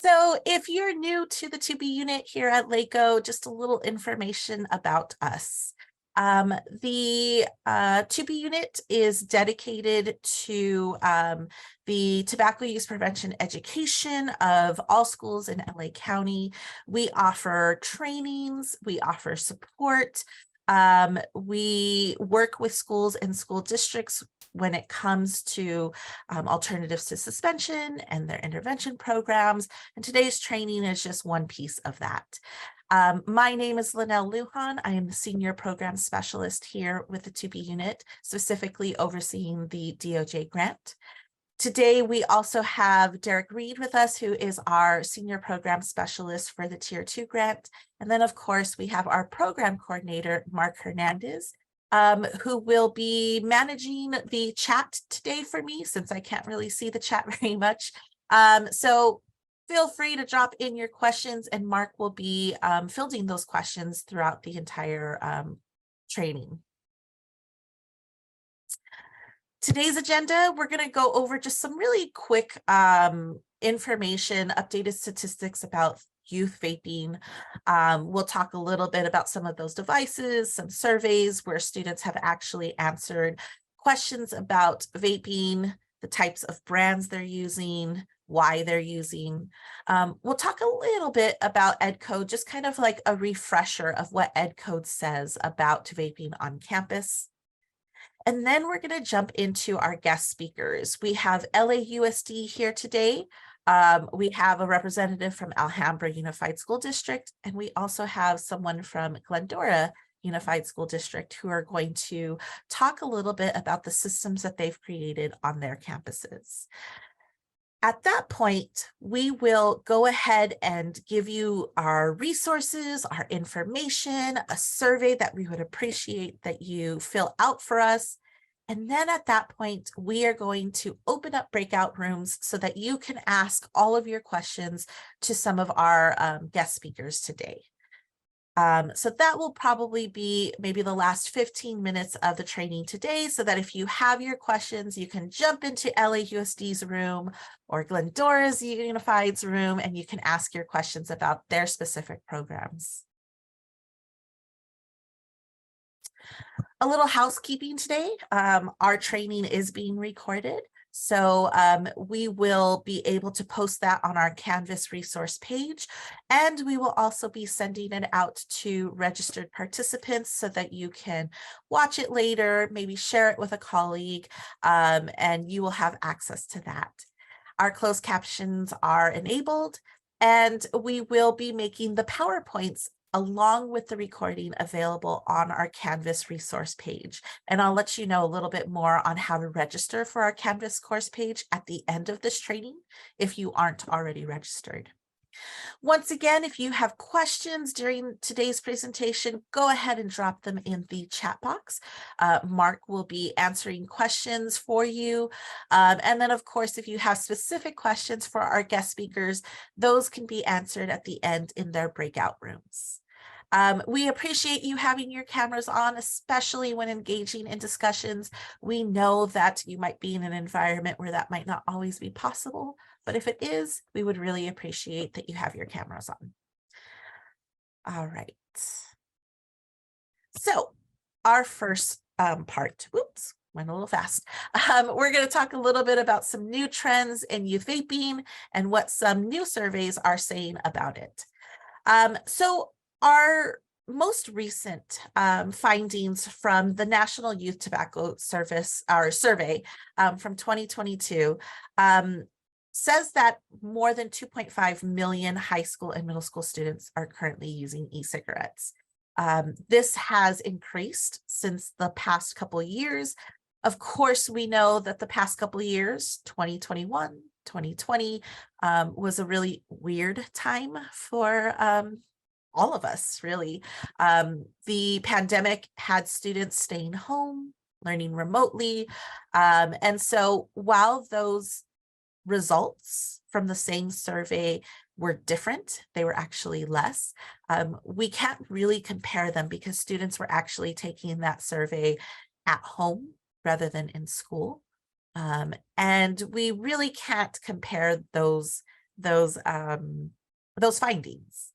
So if you're new to the TUPE unit here at LACO, just a little information about us. The TUPE unit is dedicated to the tobacco use prevention education of all schools in LA County. We offer trainings, we offer support. We work with schools and school districts when it comes to alternatives to suspension and their intervention programs. And today's training is just one piece of that. My name is Lynelle Lujan. I am the Senior Program Specialist here with the TUPE unit, specifically overseeing the DOJ grant. Today, we also have Derek Reed with us, who is our Senior Program Specialist for the Tier 2 grant. And then, of course, we have our Program Coordinator, Mark Hernandez, who will be managing the chat today for me, since I can't really see the chat very much. So feel free to drop in your questions, and Mark will be fielding those questions throughout the entire training. Today's agenda, we're going to go over just some really quick information, updated statistics about youth vaping. We'll talk a little bit about some of those devices, some surveys where students have actually answered questions about vaping, the types of brands they're using, why they're using. We'll talk a little bit about Ed Code, just kind of like a refresher of what Ed Code says about vaping on campus. And then we're going to jump into our guest speakers. We have LAUSD here today. We have a representative from Alhambra Unified School District, and we also have someone from Glendora Unified School District who are going to talk a little bit about the systems that they've created on their campuses. At that point, we will go ahead and give you our resources, our information, a survey that we would appreciate that you fill out for us. And then at that point, we are going to open up breakout rooms so that you can ask all of your questions to some of our guest speakers today. So that will probably be maybe the last 15 minutes of the training today, so that if you have your questions, you can jump into LAUSD's room or Glendora's Unified's room, and you can ask your questions about their specific programs. A little housekeeping today. Our training is being recorded. So we will be able to post that on our Canvas resource page, and we will also be sending it out to registered participants so that you can watch it later, maybe share it with a colleague, and you will have access to that. Our closed captions are enabled, and we will be making the PowerPoints along with the recording available on our Canvas resource page. And I'll let you know a little bit more on how to register for our Canvas course page at the end of this training if you aren't already registered. Once again, if you have questions during today's presentation, go ahead and drop them in the chat box. Mark will be answering questions for you. And then, of course, if you have specific questions for our guest speakers, those can be answered at the end in their breakout rooms. We appreciate you having your cameras on, especially when engaging in discussions. We know that you might be in an environment where that might not always be possible, but if it is, we would really appreciate that you have your cameras on. All right. So our first part, whoops, went a little fast. We're going to talk a little bit about some new trends in youth vaping and what some new surveys are saying about it. So our most recent findings from the National Youth Tobacco Service, our survey from 2022, says that more than 2.5 million high school and middle school students are currently using e-cigarettes. This has increased since the past couple of years. Of course, we know that the past couple of years, 2021, 2020, was a really weird time for all of us, really. The pandemic had students staying home, learning remotely. And so while those results from the same survey were different, they were actually less. We can't really compare them because students were actually taking that survey at home rather than in school. And we really can't compare those findings.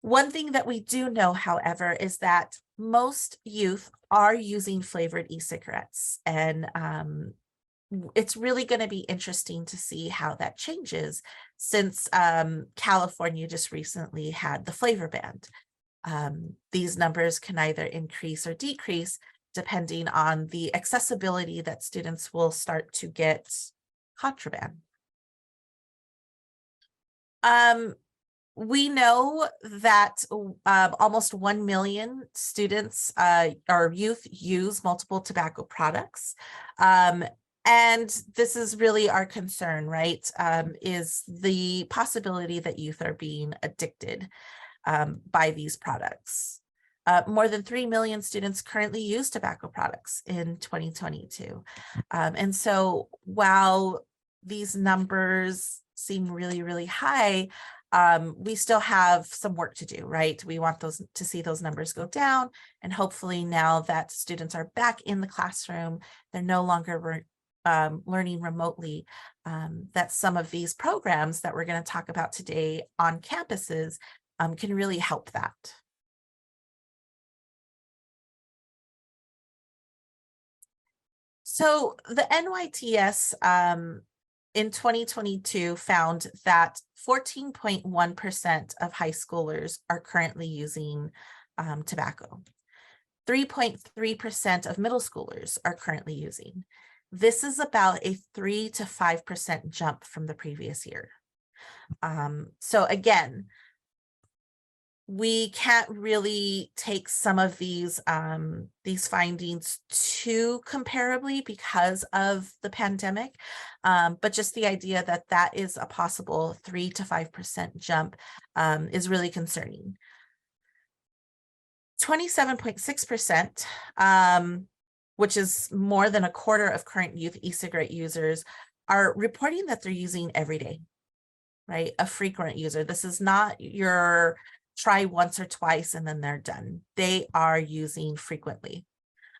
One thing that we do know, however, is that most youth are using flavored e-cigarettes, and it's really going to be interesting to see how that changes since California just recently had the flavor ban. These numbers can either increase or decrease depending on the accessibility that students will start to get contraband. We know that almost 1 million students or youth use multiple tobacco products. And this is really our concern, right? Is the possibility that youth are being addicted by these products. More than 3 million students currently use tobacco products in 2022. And so while these numbers seem really, really high, we still have some work to do, right? We want to see those numbers go down, and hopefully now that students are back in the classroom, they're no longer learning remotely, that some of these programs that we're going to talk about today on campuses can really help that. So the NYTS in 2022 found that 14.1% of high schoolers are currently using tobacco. 3.3% of middle schoolers are currently using. This is about a 3 to 5% jump from the previous year. So again, we can't really take some of these findings too comparably because of the pandemic, but just the idea that that is a possible 3 to 5% jump is really concerning. 27.6%, which is more than a quarter of current youth e-cigarette users, are reporting that they're using every day, right? A frequent user. This is not your try once or twice and then they're done. They are using frequently.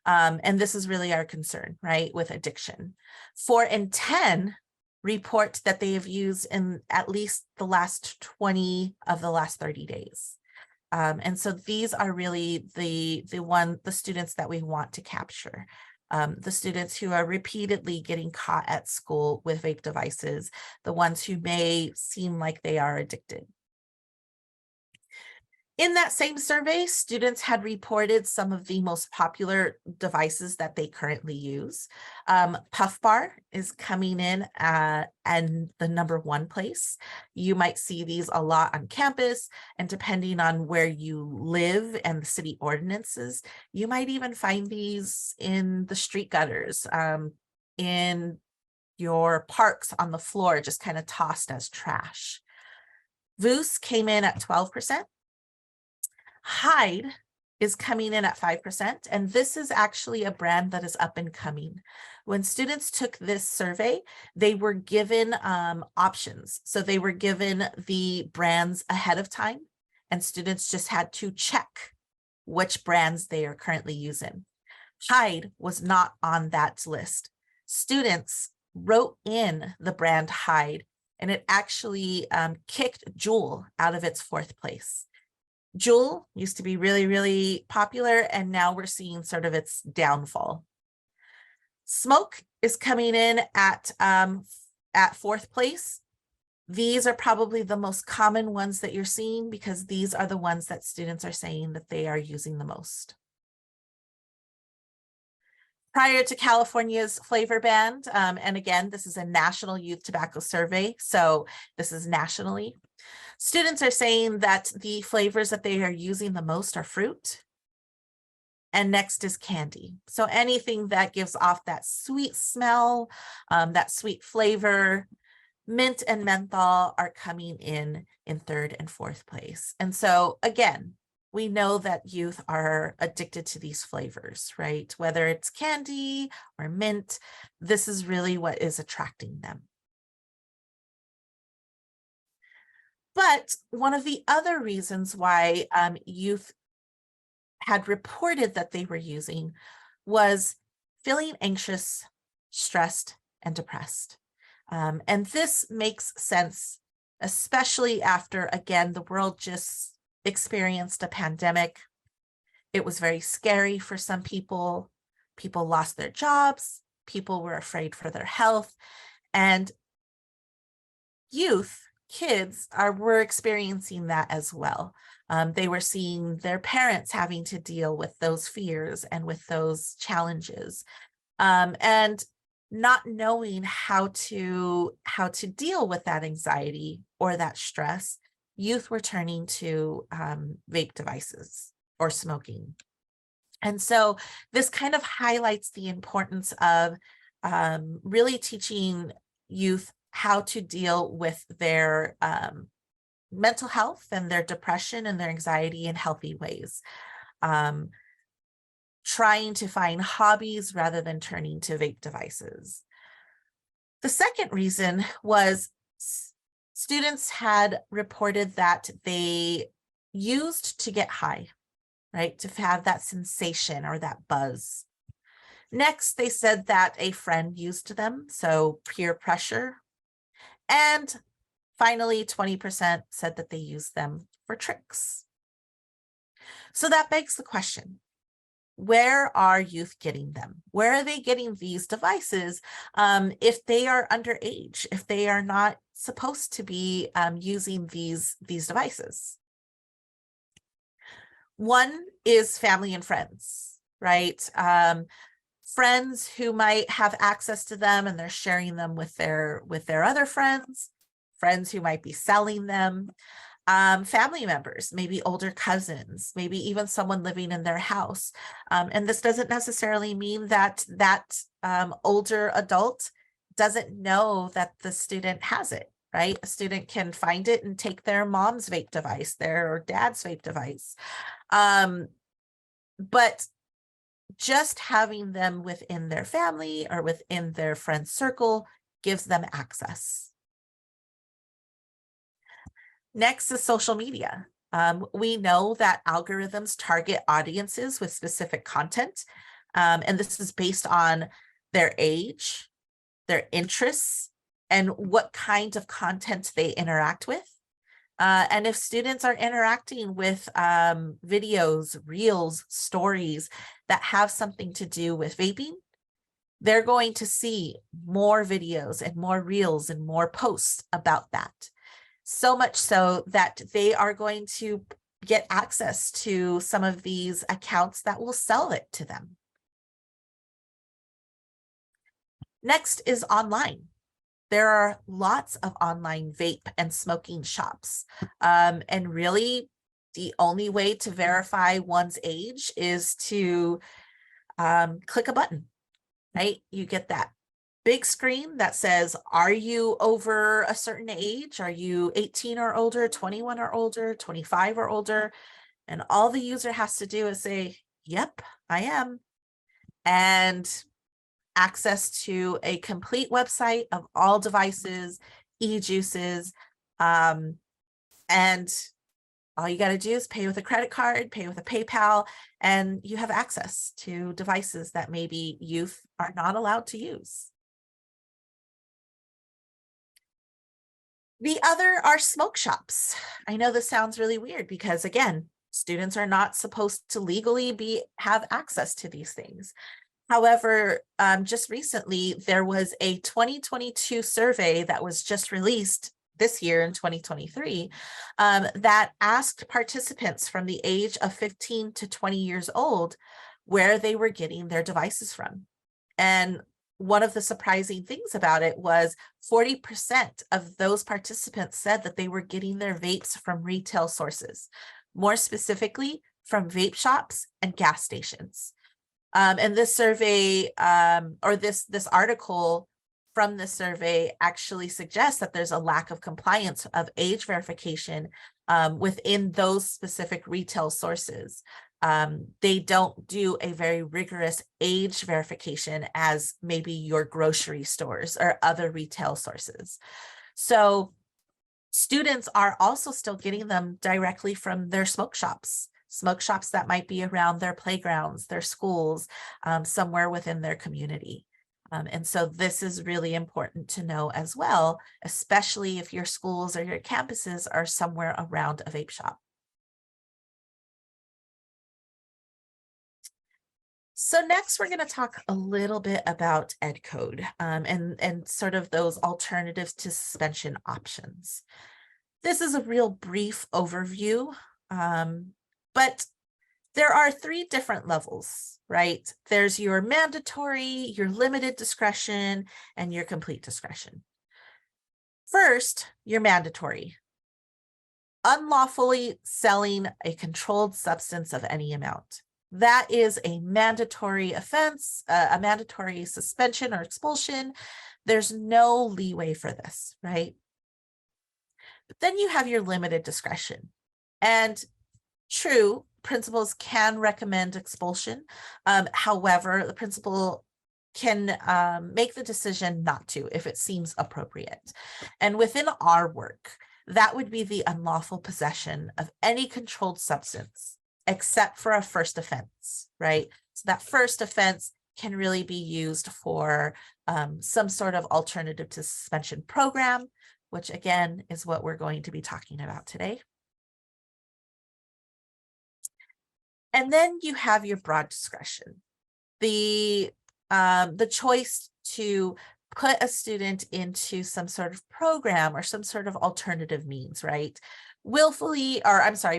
And this is really our concern, right, with addiction. 4 in 10 report that they have used in at least the last 20 of the last 30 days. And so these are really the students that we want to capture. The students who are repeatedly getting caught at school with vape devices, the ones who may seem like they are addicted. In that same survey, students had reported some of the most popular devices that they currently use. Puff Bar is coming in and the #1 place. You might see these a lot on campus, and depending on where you live and the city ordinances, you might even find these in the street gutters, in your parks on the floor, just kind of tossed as trash. Voos came in at 12%. Hyde is coming in at 5%, and this is actually a brand that is up and coming. When students took this survey, they were given options. So they were given the brands ahead of time, and students just had to check which brands they are currently using. Hyde was not on that list. Students wrote in the brand Hyde, and it actually kicked Juul out of its 4th place. Juul used to be really, really popular, and now we're seeing sort of its downfall. Smoke is coming in at 4th place. These are probably the most common ones that you're seeing because these are the ones that students are saying that they are using the most. Prior to California's flavor ban, and again, this is a national youth tobacco survey, so this is nationally. Students are saying that the flavors that they are using the most are fruit, and next is candy. So anything that gives off that sweet smell, that sweet flavor. Mint and menthol are coming in 3rd and 4th place. And so again, we know that youth are addicted to these flavors, right? Whether it's candy or mint, this is really what is attracting them. But one of the other reasons why youth had reported that they were using was feeling anxious, stressed, and depressed. And this makes sense especially after, again, the world just experienced a pandemic. It was very scary for some people. People lost their jobs. People were afraid for their health. And kids were experiencing that as well. They were seeing their parents having to deal with those fears and with those challenges, and not knowing how to deal with that anxiety or that stress. Youth were turning to vape devices or smoking. And so this kind of highlights the importance of really teaching youth how to deal with their mental health and their depression and their anxiety in healthy ways. Trying to find hobbies rather than turning to vape devices. The second reason was students had reported that they used to get high, right? To have that sensation or that buzz. Next, they said that a friend used them, so peer pressure. And finally, 20% said that they used them for tricks. So that begs the question, where are youth getting them? Where are they getting these devices if they are underage, if they are not supposed to be using these devices? One is family and friends, right? Friends who might have access to them and they're sharing them with their other friends who might be selling them. Family members, maybe older cousins, maybe even someone living in their house. And this doesn't necessarily mean that older adult doesn't know that the student has it, right? A student can find it and take their mom's vape device, their dad's vape device. But just having them within their family or within their friend circle gives them access. Next is social media. We know that algorithms target audiences with specific content, and this is based on their age, their interests, and what kind of content they interact with. And if students are interacting with videos, reels, stories that have something to do with vaping, they're going to see more videos and more reels and more posts about that. So much so that they are going to get access to some of these accounts that will sell it to them. Next is online. There are lots of online vape and smoking shops. And really, the only way to verify one's age is to click a button, right? You get that big screen that says, are you over a certain age? Are you 18 or older, 21 or older, 25 or older? And all the user has to do is say, yep, I am. And access to a complete website of all devices, e-juices, and all you got to do is pay with a credit card, pay with a PayPal, and you have access to devices that maybe youth are not allowed to use. The other are smoke shops. I know this sounds really weird because, again, students are not supposed to legally have access to these things. However, just recently, there was a 2022 survey that was just released this year in 2023 that asked participants from the age of 15 to 20 years old where they were getting their devices from. And one of the surprising things about it was 40% of those participants said that they were getting their vapes from retail sources, more specifically from vape shops and gas stations. And this survey or this article from this survey actually suggests that there's a lack of compliance of age verification within those specific retail sources. They don't do a very rigorous age verification as maybe your grocery stores or other retail sources. So students are also still getting them directly from their smoke shops that might be around their playgrounds, their schools, somewhere within their community. And so this is really important to know as well, especially if your schools or your campuses are somewhere around a vape shop. So next, we're going to talk a little bit about ed code and sort of those alternatives to suspension options. This is a real brief overview, but there are 3 different levels, right? There's your mandatory, your limited discretion, and your complete discretion. First, your mandatory. Unlawfully selling a controlled substance of any amount. That is a mandatory offense, a mandatory suspension or expulsion. There's no leeway for this, right? But then you have your limited discretion. And true, principals can recommend expulsion. However, the principal can make the decision not to if it seems appropriate. And within our work, that would be the unlawful possession of any controlled substance, except for a first offense, right? So that first offense can really be used for some sort of alternative to suspension program, which again is what we're going to be talking about today. And then you have your broad discretion, the choice to put a student into some sort of program or some sort of alternative means, right?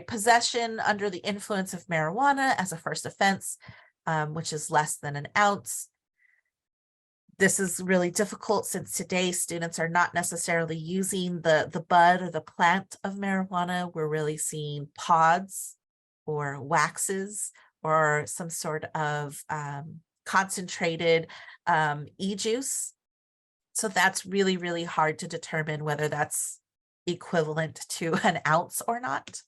Possession under the influence of marijuana as a first offense, which is less than an ounce. This is really difficult since today students are not necessarily using the bud or the plant of marijuana. We're really seeing pods or waxes or some sort of concentrated e-juice. So that's really, really hard to determine whether that's equivalent to an ounce or not.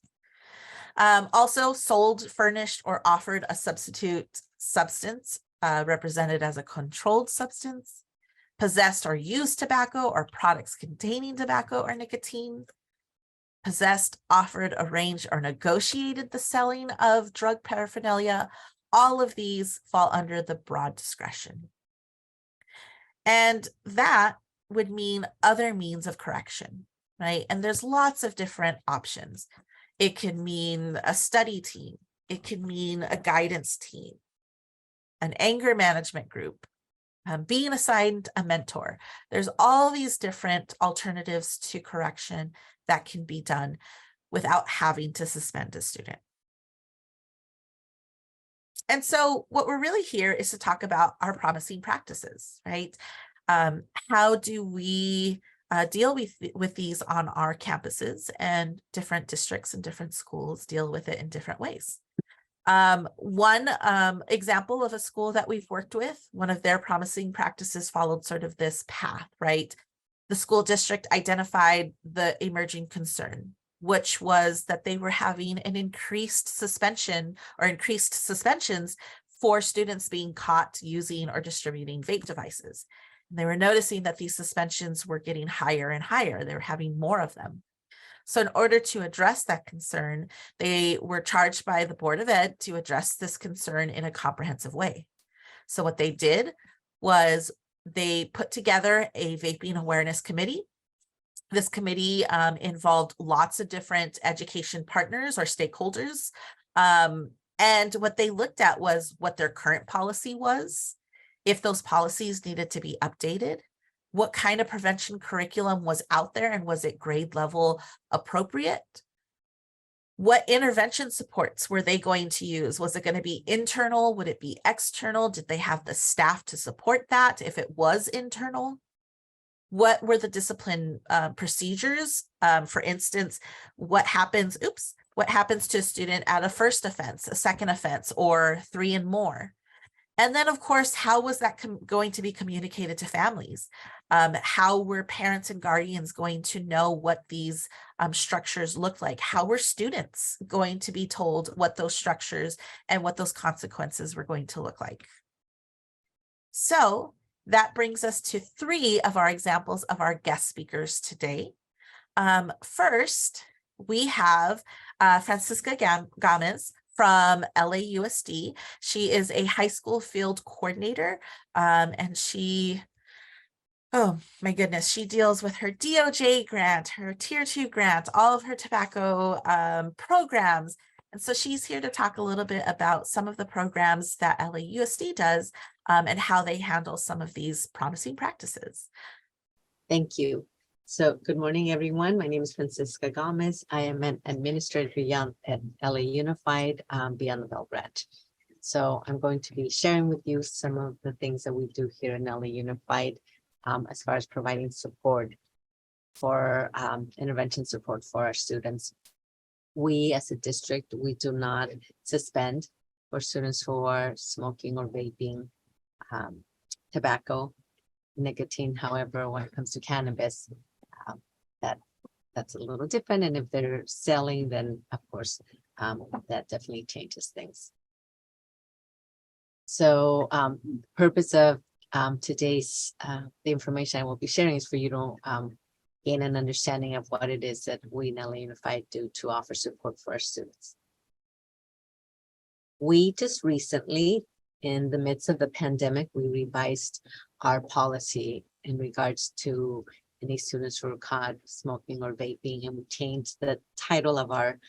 Also sold, furnished, or offered a substitute substance represented as a controlled substance, possessed or used tobacco or products containing tobacco or nicotine, possessed, offered, arranged, or negotiated the selling of drug paraphernalia. All of these fall under the broad discretion. And that would mean other means of correction, right? And there's lots of different options. It could mean a study team. It could mean a guidance team, an anger management group, being assigned a mentor. There's all these different alternatives to correction that can be done without having to suspend a student. And so what we're really here is to talk about our promising practices, right? How do we deal with these on our campuses, and different districts and different schools deal with it in different ways. One example of a school that we've worked with, one of their promising practices followed sort of this path, right? The school district identified the emerging concern, which was that they were having an increased suspension or increased suspensions for students being caught using or distributing vape devices. And they were noticing that these suspensions were getting higher and higher. They were having more of them. So in order to address that concern, they were charged by the Board of Ed to address this concern in a comprehensive way. So what they did was they put together a vaping awareness committee. This committee involved lots of different education partners or stakeholders. And what they looked at was what their current policy was, if those policies needed to be updated, what kind of prevention curriculum was out there, and was it grade level appropriate? What intervention supports were they going to use? Was it going to be internal? Would it be external? Did they have the staff to support that if it was internal? What were the discipline procedures? For instance, what happens to a student at a first offense, a second offense, or 3 and more? And then, of course, how was that going to be communicated to families? How were parents and guardians going to know what these structures look like? How were students going to be told what those structures and what those consequences were going to look like? So that brings us to 3 of our examples of our guest speakers today. First, we have Francisca Gomez from LAUSD. She is a high school field coordinator, and oh my goodness, she deals with her DOJ grant, her Tier 2 grant, all of her tobacco programs. And so she's here to talk a little bit about some of the programs that LAUSD does and how they handle some of these promising practices. Thank you. So good morning, everyone. My name is Francisca Gomez. I am an administrator at LA Unified Beyond the Bell branch. So I'm going to be sharing with you some of the things that we do here in LA Unified as far as providing support for intervention support for our students. We as a district, we do not suspend for students who are smoking or vaping tobacco, nicotine. However, when it comes to cannabis, that's a little different. And if they're selling, then of course, that definitely changes things. So purpose of today's the information I will be sharing is for you to gain an understanding of what it is that we in LA Unified do to offer support for our students. We just recently, in the midst of the pandemic, we revised our policy in regards to any students who are caught smoking or vaping, and we changed the title of our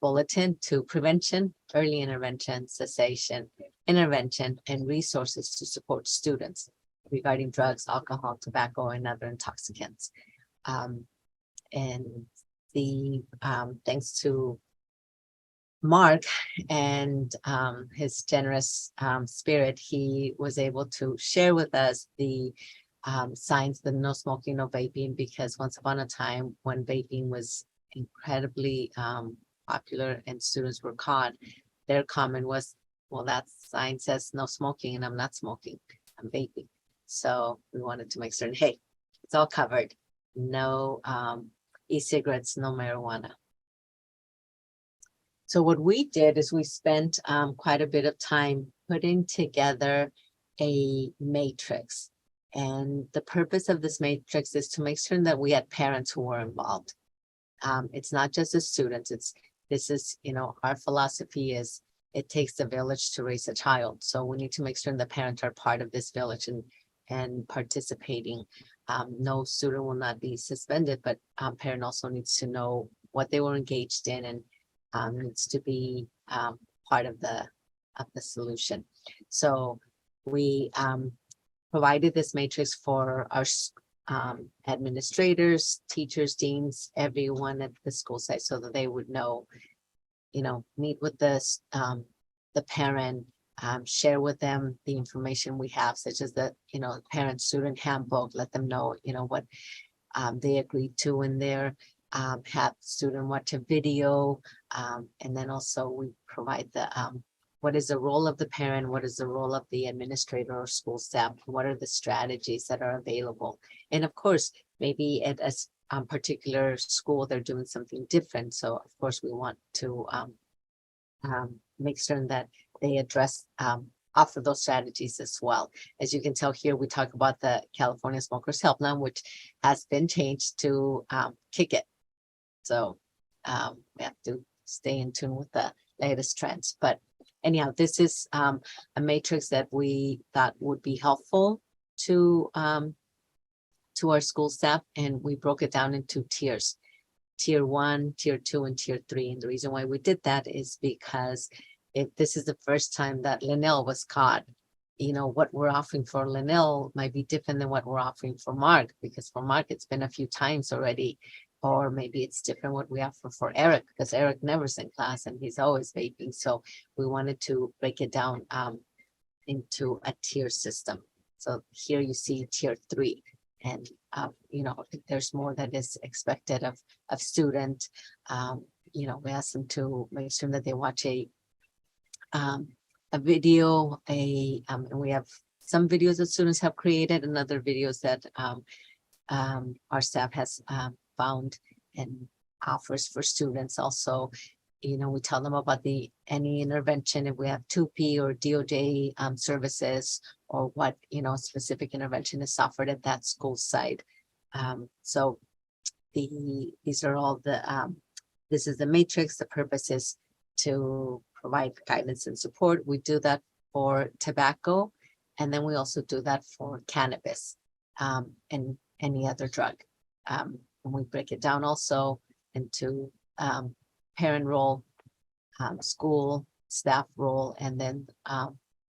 bulletin to Prevention, Early Intervention, Cessation, Intervention, and Resources to Support Students regarding drugs, alcohol, tobacco, and other intoxicants. And the thanks to Mark and his generous spirit, he was able to share with us the signs, the no smoking, no vaping, because once upon a time when vaping was incredibly popular and students were caught, their comment was, well, that sign says no smoking and I'm not smoking, I'm vaping. So we wanted to make certain, hey, it's all covered. No e-cigarettes, no marijuana. So what we did is we spent quite a bit of time putting together a matrix. And the purpose of this matrix is to make sure that we had parents who were involved. It's not just the students. This is, our philosophy is it takes a village to raise a child. So we need to make sure the parents are part of this village and participating. No student will not be suspended, but parent also needs to know what they were engaged in and needs to be part of the solution. So we provided this matrix for our administrators, teachers, deans, everyone at the school site, so that they would know, meet with the parent, share with them the information we have, such as the, parent student handbook, let them know, what they agreed to in there, have student watch a video, and then also we provide the what is the role of the parent, what is the role of the administrator or school staff, what are the strategies that are available. And of course, maybe at a particular school, they're doing something different. So of course, we want to make certain that they address, offer those strategies as well. As you can tell here, we talk about the California Smokers Helpline, which has been changed to Kick It. So we have to stay in tune with the latest trends. But anyhow, this is a matrix that we thought would be helpful to our school staff, and we broke it down into tiers. Tier 1, Tier 2, and Tier 3. And the reason why we did that is because if this is the first time that Lynelle was caught, what we're offering for Lynelle might be different than what we're offering for Mark, because for Mark, it's been a few times already. Or maybe it's different what we offer for Eric, because Eric never's in class and he's always vaping. So we wanted to break it down into a tier system. So here you see Tier 3. And, there's more that is expected of student. We ask them to make sure that they watch a video, and we have some videos that students have created and other videos that our staff has found and offers for students. Also, we tell them about any intervention, if we have TUPE or DOJ services, or what, specific intervention is offered at that school site. So these are all the, this is the matrix. The purpose is to provide guidance and support. We do that for tobacco, and then we also do that for cannabis and any other drug. And we break it down also into parent role, school staff role, and then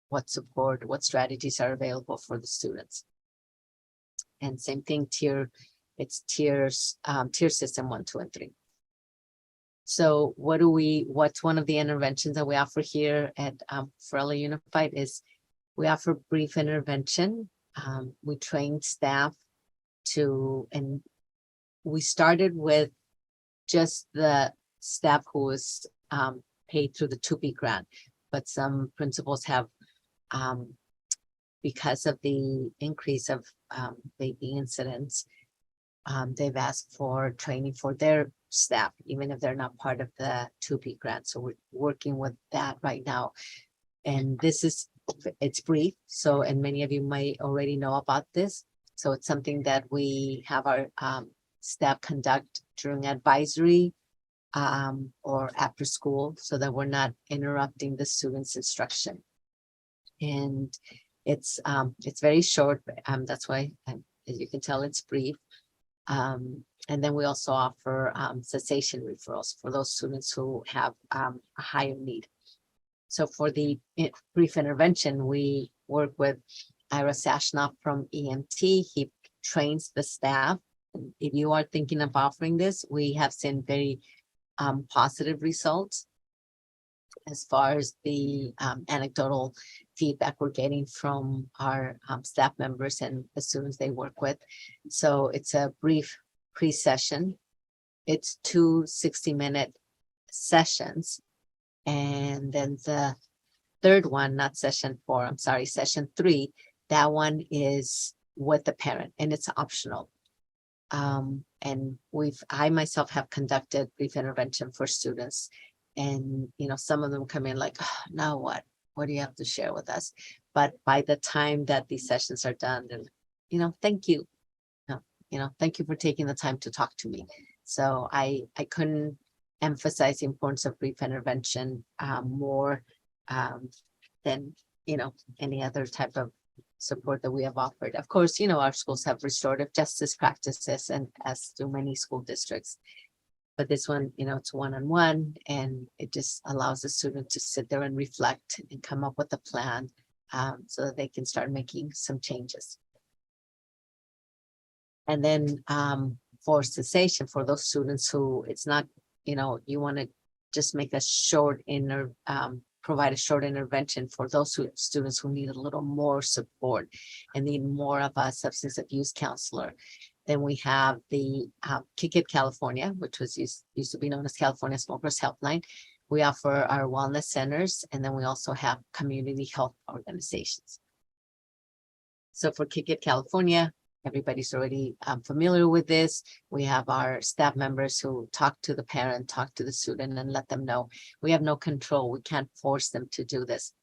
what support, what strategies are available for the students. And same thing, it's tiers, tier system 1, 2, and 3. So what's one of the interventions that we offer here at Farella Unified is we offer brief intervention. We train staff and we started with just the staff who was paid through the TUPE grant, but some principals have, because of the increase of baby incidents, they've asked for training for their staff, even if they're not part of the TUPE grant. So we're working with that right now. And it's brief. So, and many of you might already know about this. So it's something that we have our staff conduct during advisory or after school, so that we're not interrupting the students' instruction. And it's very short. That's why, as you can tell, it's brief. And then we also offer cessation referrals for those students who have a higher need. So for the brief intervention, we work with Ira Sashnoff from EMT. He trains the staff. If you are thinking of offering this, we have seen very positive results as far as the anecdotal feedback we're getting from our staff members and the students they work with. So it's a brief pre-session. It's 2 60-minute sessions. And then the third one, not session 4, I'm sorry, session 3, that one is with the parent and it's optional. And I myself have conducted brief intervention for students, and some of them come in like, oh, now what do you have to share with us? But by the time that these sessions are done, then thank you. Thank you for taking the time to talk to me. So I couldn't emphasize the importance of brief intervention more than any other type of support that we have offered. Of course, our schools have restorative justice practices, and as do many school districts. But this one, it's one-on-one, and it just allows the student to sit there and reflect and come up with a plan so that they can start making some changes. And then for cessation, for those students who it's not, you want to just make a short provide a short intervention for those students who need a little more support and need more of a substance abuse counselor. Then we have the Kick It California, which was used to be known as California Smokers Helpline. We offer our wellness centers, and then we also have community health organizations. So for Kick It California, everybody's already familiar with this. We have our staff members who talk to the parent, talk to the student, and let them know. We have no control. We can't force them to do this.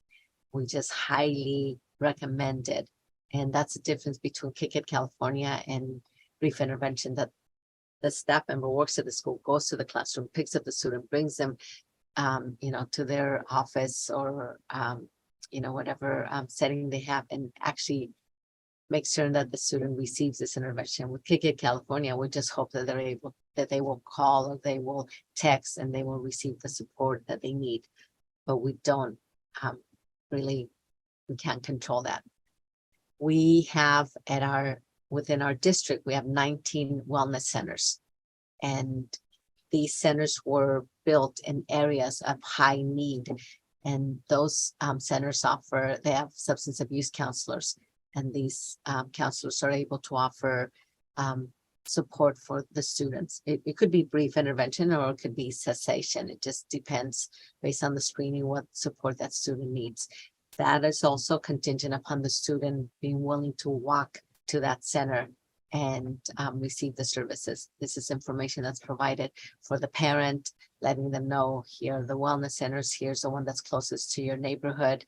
We just highly recommend it. And that's the difference between Kick It California and brief intervention, that the staff member works at the school, goes to the classroom, picks up the student, brings them to their office or whatever setting they have, and actually make sure that the student receives this intervention. With Kick It California, we just hope that they will call or they will text and they will receive the support that they need. But we don't we can't control that. We have within our district, we have 19 wellness centers, and these centers were built in areas of high need. And those centers they have substance abuse counselors. And these counselors are able to offer support for the students. It could be brief intervention or it could be cessation. It just depends based on the screening what support that student needs. That is also contingent upon the student being willing to walk to that center and receive the services. This is information that's provided for the parent, letting them know, here are the wellness centers, here's the one that's closest to your neighborhood,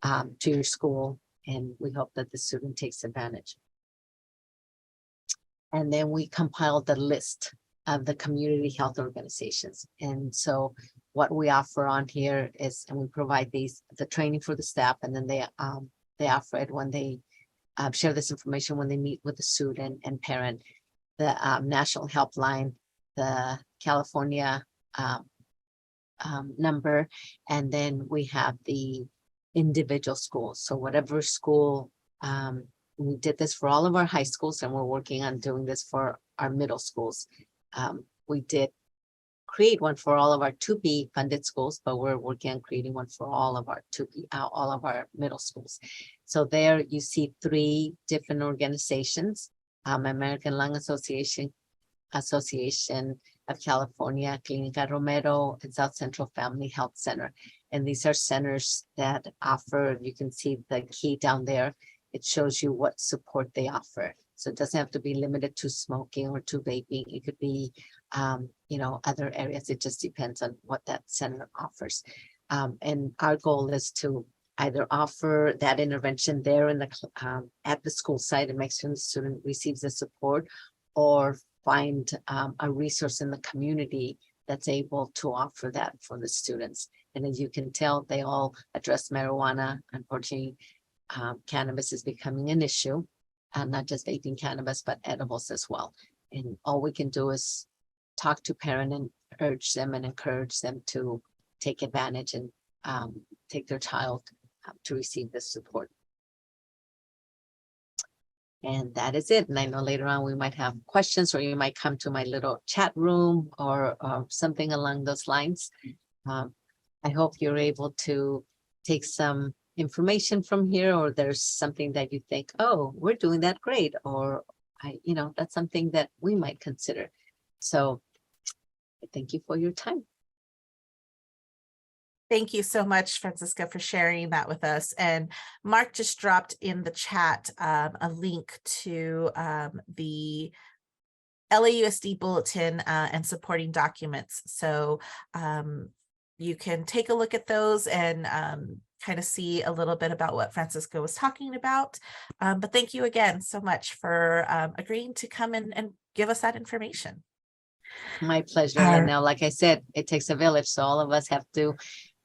to your school. And we hope that the student takes advantage. And then we compiled the list of the community health organizations. And so what we offer on here is, and we provide the training for the staff, and then they offer it when they share this information when they meet with the student and parent, the national helpline, the California number, and then we have the individual schools. So whatever school, we did this for all of our high schools, and we're working on doing this for our middle schools. We did create one for all of our TUPE funded schools, but we're working on creating one for all of our TUPE, all of our middle schools. So there you see 3 different organizations, American Lung Association of California, Clínica Romero, and South Central Family Health Center. And these are centers that offer, you can see the key down there. It shows you what support they offer. So it doesn't have to be limited to smoking or to vaping. It could be, other areas. It just depends on what that center offers. And our goal is to either offer that intervention there in the at the school site and make sure the student receives the support, or find a resource in the community that's able to offer that for the students. And as you can tell, they all address marijuana. Unfortunately, cannabis is becoming an issue, not just vaping cannabis, but edibles as well. And all we can do is talk to parents and urge them and encourage them to take advantage and take their child to receive this support. And that is it. And I know later on we might have questions, or you might come to my little chat room or something along those lines. I hope you're able to take some information from here, or there's something that you think, oh, we're doing that great, or that's something that we might consider. So thank you for your time. Thank you so much, Francisca, for sharing that with us. And Mark just dropped in the chat a link to the LAUSD bulletin and supporting documents. So you can take a look at those and kind of see a little bit about what Francisca was talking about. But thank you again so much for agreeing to come and give us that information. My pleasure, Lynelle. Like I said, it takes a village, so all of us have to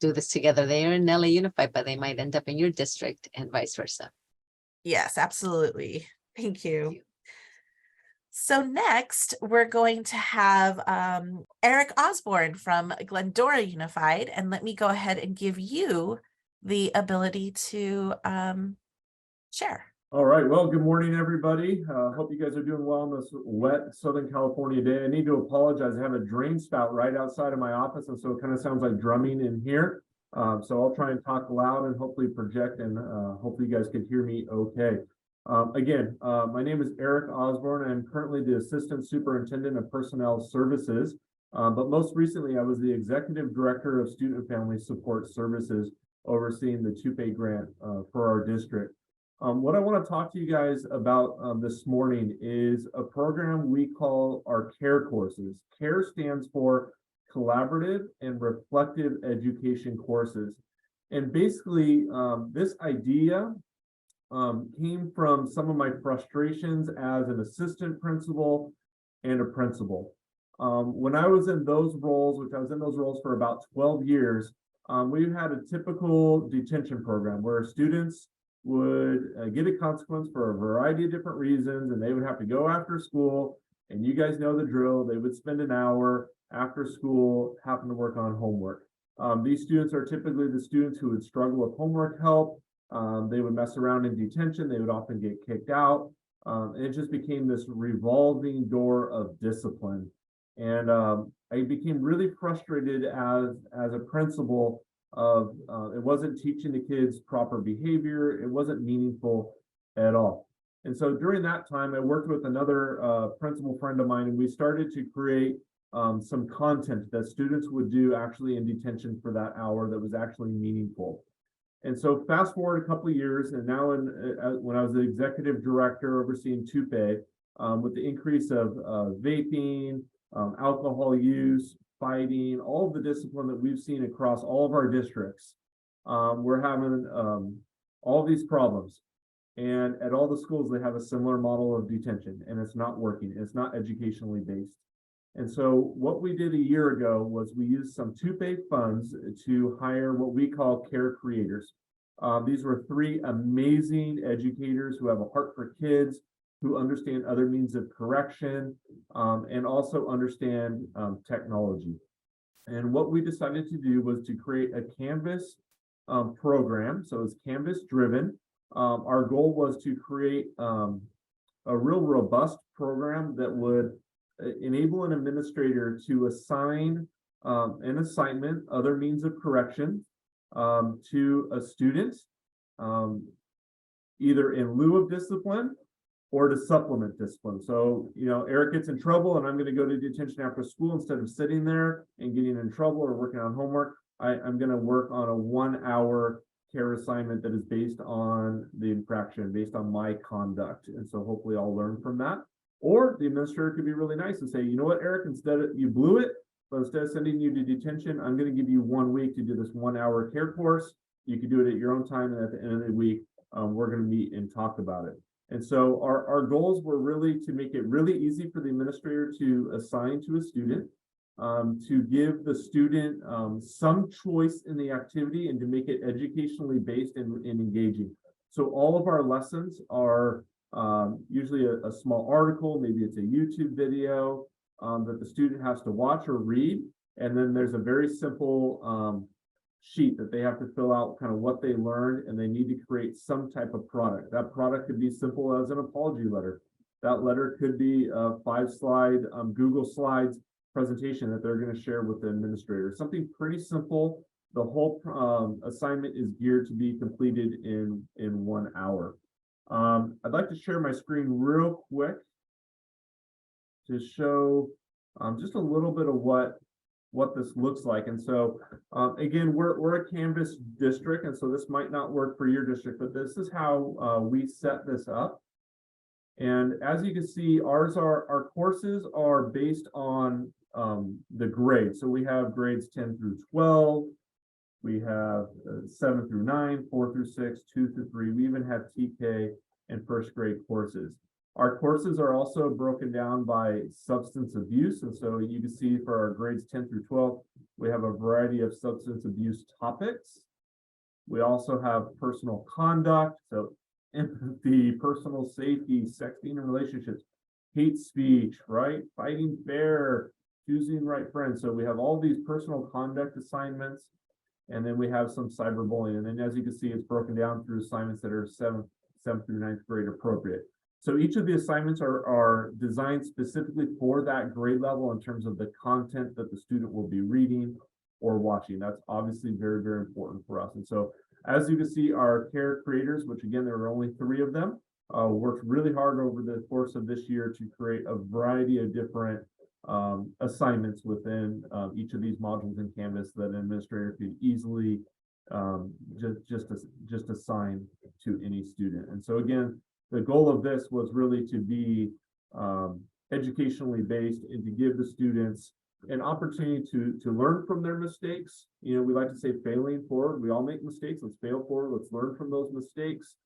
do this together. They are in LA Unified, but they might end up in your district and vice versa. Yes, absolutely. Thank you. So next, we're going to have Eric Osborne from Glendora Unified, and let me go ahead and give you the ability to share. All right. Well, good morning, everybody. Hope you guys are doing well on this wet Southern California day. I need to apologize. I have a drain spout right outside of my office, and so it kind of sounds like drumming in here. So I'll try and talk loud and hopefully project, and hopefully you guys can hear me okay. Again, my name is Eric Osborne. I'm currently the Assistant Superintendent of Personnel Services, but most recently I was the Executive Director of Student and Family Support Services, overseeing the TUPE grant for our district. What I want to talk to you guys about this morning is a program we call our CARE courses. CARE stands for Collaborative and Reflective Education Courses. And basically, this idea came from some of my frustrations as an assistant principal and a principal. When I was in those roles, which I was in those roles for about 12 years, we had a typical detention program where students would get a consequence for a variety of different reasons, and they would have to go after school. And you guys know the drill. They would spend an hour after school having to work on homework. These students are typically the students who would struggle with homework help. They would mess around in detention. They would often get kicked out. And it just became this revolving door of discipline. And I became really frustrated as a principal of it wasn't teaching the kids proper behavior. It wasn't meaningful at all. And so during that time, I worked with another principal friend of mine, and we started to create some content that students would do actually in detention for that hour that was actually meaningful. And so fast forward a couple of years, and now when I was the executive director overseeing TUPE, with the increase of vaping, alcohol use, fighting, all of the discipline that we've seen across all of our districts, we're having all these problems. And at all the schools, they have a similar model of detention, and it's not working. It's not educationally based. And so what we did a year ago was we used some TUPE funds to hire what we call care creators. These were 3 amazing educators who have a heart for kids, who understand other means of correction, and also understand technology. And what we decided to do was to create a Canvas program. So it's Canvas driven. Our goal was to create a real robust program that would enable an administrator to assign an assignment, other means of correction, to a student, either in lieu of discipline or to supplement discipline. So, Eric gets in trouble and I'm going to go to detention after school instead of sitting there and getting in trouble or working on homework. I'm going to work on a 1-hour care assignment that is based on the infraction, based on my conduct. And so hopefully I'll learn from that. Or the administrator could be really nice and say, you know what, Eric, you blew it, but instead of sending you to detention, I'm going to give you 1 week to do this 1-hour care course. You can do it at your own time. And at the end of the week, we're going to meet and talk about it. And so our goals were really to make it really easy for the administrator to assign to a student, to give the student some choice in the activity and to make it educationally based and engaging. So all of our lessons are usually a small article, maybe it's a YouTube video that the student has to watch or read. And then there's a very simple sheet that they have to fill out kind of what they learned, and they need to create some type of product. That product could be simple as an apology letter. That letter could be a 5-slide Google Slides presentation that they're going to share with the administrator. Something pretty simple. The whole assignment is geared to be completed in 1 hour. I'd like to share my screen real quick to show just a little bit of what this looks like. And so again, we're a Canvas district, and so this might not work for your district, but this is how we set this up. And as you can see, our courses are based on the grades. So we have grades 10 through 12, we have 7 through 9, 4 through 6, 2 through 3. We even have TK and first grade courses. Our courses are also broken down by substance abuse. And so you can see for our grades 10 through 12, we have a variety of substance abuse topics. We also have personal conduct, so empathy, personal safety, sexting and relationships, hate speech, right? Fighting fair, choosing right friends. So we have all these personal conduct assignments, and then we have some cyberbullying. And then as you can see, it's broken down through assignments that are 7th through 9th grade appropriate. So each of the assignments are designed specifically for that grade level in terms of the content that the student will be reading or watching. That's obviously very, very important for us. And so as you can see, our care creators, which again, there are only 3 of them, worked really hard over the course of this year to create a variety of different assignments within each of these modules in Canvas that an administrator could easily just assign to any student. And so again, the goal of this was really to be educationally based and to give the students an opportunity to learn from their mistakes. We like to say failing forward. We all make mistakes. Let's fail forward. Let's learn from those mistakes.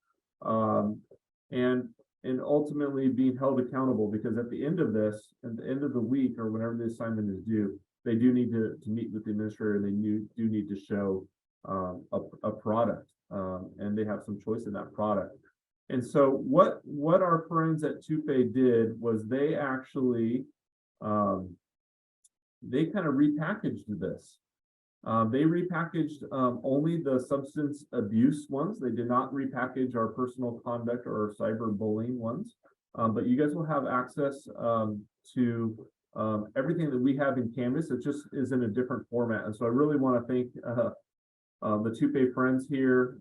And ultimately being held accountable, because at the end of this, at the end of the week or whenever the assignment is due, they do need to meet with the administrator. They do need to show a product, and they have some choice in that product. And so what our friends at TUPE did was they actually they kind of repackaged this. They repackaged only the substance abuse ones. They did not repackage our personal conduct or cyberbullying ones. But you guys will have access to everything that we have in Canvas. It just is in a different format. And so I really want to thank the TUPE friends here,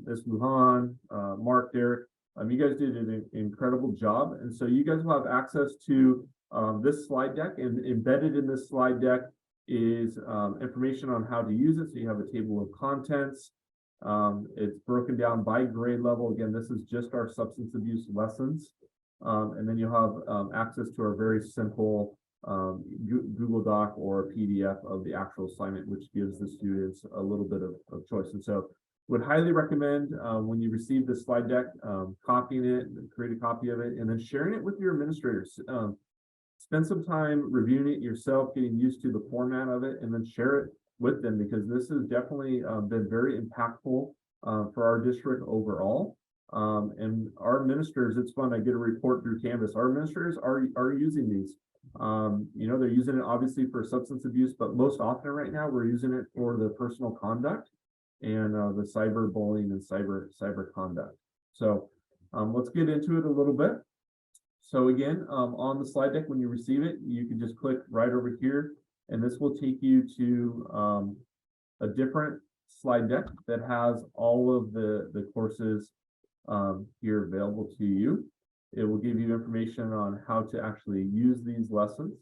Ms. Lujan, Mark, Derek. You guys did an incredible job. And so you guys will have access to this slide deck, and embedded in this slide deck is information on how to use it. So you have a table of contents. It's broken down by grade level. Again, this is just our substance abuse lessons. And then you'll have access to our very simple Google Doc or a PDF of the actual assignment, which gives the students a little bit of choice. And so would highly recommend when you receive this slide deck, copying it, create a copy of it, and then sharing it with your administrators. spend some time reviewing it yourself, getting used to the format of it, and then share it with them, because this has definitely been very impactful for our district overall. And our administrators, it's fun. I get a report through Canvas. Our administrators are using these. They're using it obviously for substance abuse, but most often right now we're using it for the personal conduct and the cyber bullying and cyber conduct. So let's get into it a little bit. So again, on the slide deck, when you receive it, you can just click right over here, and this will take you to a different slide deck that has all of the courses here available to you. It will give you information on how to actually use these lessons,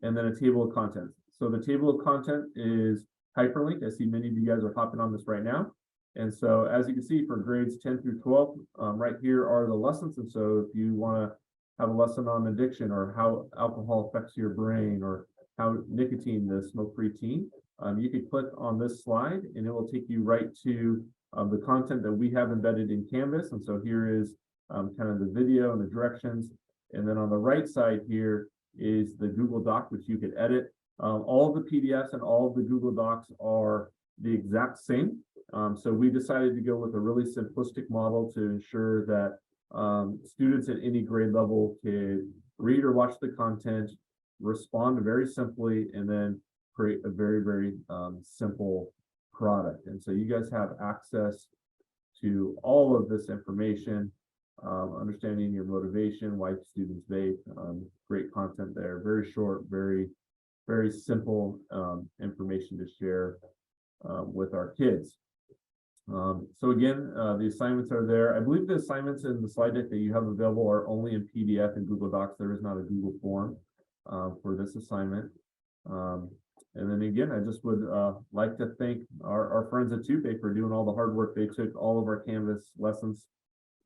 and then a table of contents. So the table of content is hyperlinked. I see many of you guys are hopping on this right now. And so as you can see, for grades 10 through 12, right here are the lessons. And so if you want to have a lesson on addiction, or how alcohol affects your brain, or how nicotine, the smoke-free teen, you can click on this slide and it will take you right to the content that we have embedded in Canvas. And so here is kind of the video and the directions. And then on the right side here is the Google Doc, which you could edit. All of the PDFs and all of the Google Docs are the exact same. So we decided to go with a really simplistic model to ensure that students at any grade level could read or watch the content, respond very simply, and then create a very, very simple product. And so you guys have access to all of this information, understanding your motivation, why students vape, great content there, very short, very, very simple information to share with our kids. So again, the assignments are there. I believe the assignments in the slide deck that you have available are only in PDF and Google Docs. There is not a Google form for this assignment. And then again, I just would like to thank our friends at TUPE for doing all the hard work. They took all of our Canvas lessons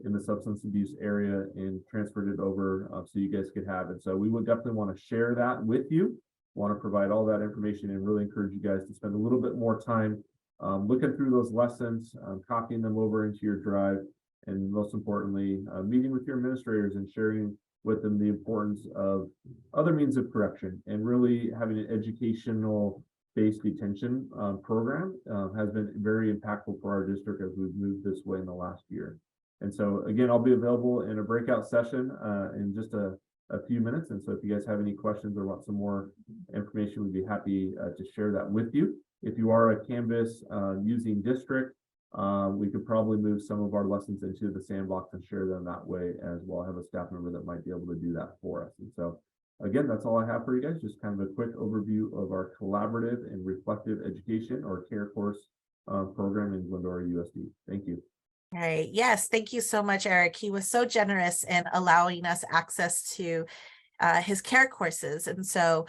in the substance abuse area and transferred it over so you guys could have it. So we would definitely want to share that with you, want to provide all that information, and really encourage you guys to spend a little bit more time looking through those lessons, copying them over into your drive, and most importantly, meeting with your administrators and sharing with them the importance of other means of correction, and really having an educational based detention program has been very impactful for our district as we've moved this way in the last year. And so again, I'll be available in a breakout session in just a few minutes. And so if you guys have any questions or want some more information, we'd be happy to share that with you. If you are a Canvas using district, we could probably move some of our lessons into the sandbox and share them that way as well. I have a staff member that might be able to do that for us. And so again, that's all I have for you guys. Just kind of a quick overview of our collaborative and reflective education or CARE course program in Glendora, USD. Thank you. All right. Yes. Thank you so much, Eric. He was so generous in allowing us access to his CARE courses. And so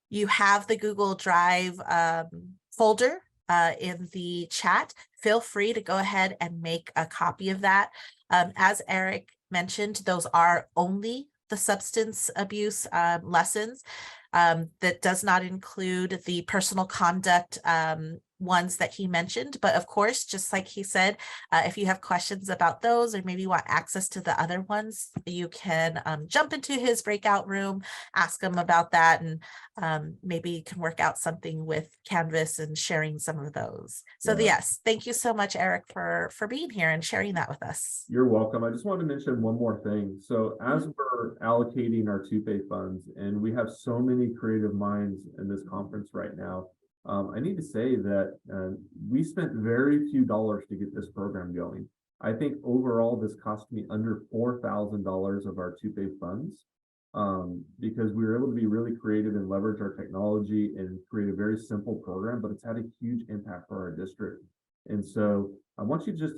you have the Google Drive folder in the chat. Feel free to go ahead and make a copy of that. As Eric mentioned, those are only the substance abuse lessons. That does not include the personal conduct ones that he mentioned. But of course, just like he said, if you have questions about those, or maybe want access to the other ones, you can jump into his breakout room, ask him about that, and maybe you can work out something with Canvas and sharing some of those. So yes, thank you so much, Eric, for being here and sharing that with us. You're welcome. I just wanted to mention one more thing. So as we're allocating our TUPE funds, and we have so many creative minds in this conference right now, I need to say that we spent very few dollars to get this program going. I think overall this cost me under $4,000 of our TUPE funds because we were able to be really creative and leverage our technology and create a very simple program, but it's had a huge impact for our district. And so I want you to just,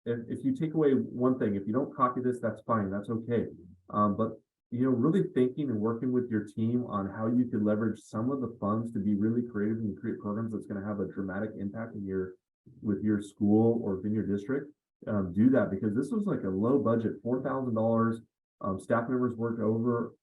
if you take away one thing, if you don't copy this, that's fine, that's okay. But really thinking and working with your team on how you could leverage some of the funds to be really creative and create programs that's going to have a dramatic impact in with your school or within your district. Do that, because this was like a low budget, $4,000. Staff members worked over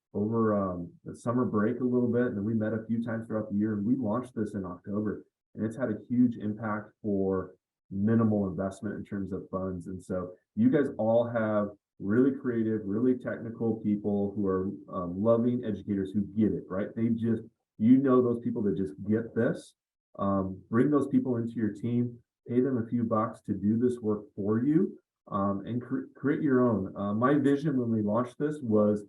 the summer break a little bit, and then we met a few times throughout the year, and we launched this in October, and it's had a huge impact for minimal investment in terms of funds. And so you guys all have really creative, really technical people who are loving educators who get it, right? They just, those people that just get this, bring those people into your team, pay them a few bucks to do this work for you, and create your own. My vision when we launched this was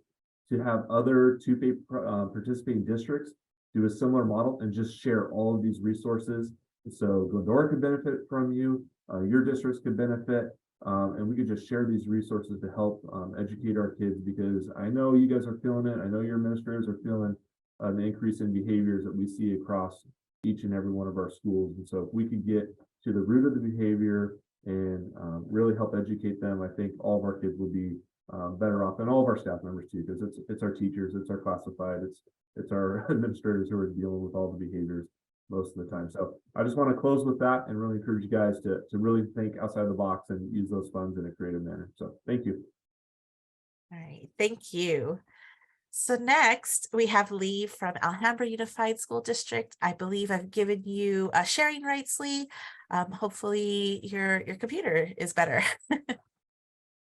to have other TUPE participating districts do a similar model and just share all of these resources. So Glendora could benefit from you, your districts could benefit, and we could just share these resources to help educate our kids, because I know you guys are feeling it. I know your administrators are feeling the increase in behaviors that we see across each and every one of our schools. And so if we could get to the root of the behavior and really help educate them, I think all of our kids will be better off, and all of our staff members too, because it's our teachers, it's our classified, it's our administrators who are dealing with all the behaviors most of the time. So I just want to close with that and really encourage you guys to really think outside the box and use those funds in a creative manner. So thank you. All right, thank you. So next we have Lee from Alhambra Unified School District. I believe I've given you sharing rights, Lee. Hopefully your computer is better.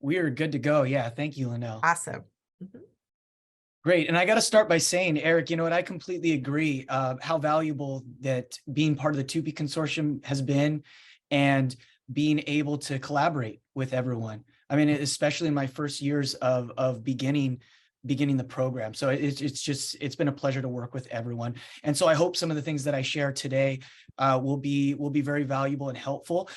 We are good to go. Yeah, thank you, Lynelle. Awesome. Great. And I got to start by saying, Eric, you know what, I completely agree how valuable that being part of the TUPE consortium has been, and being able to collaborate with everyone. I mean, especially in my first years of beginning the program. So it's been a pleasure to work with everyone. And so I hope some of the things that I share today will be very valuable and helpful.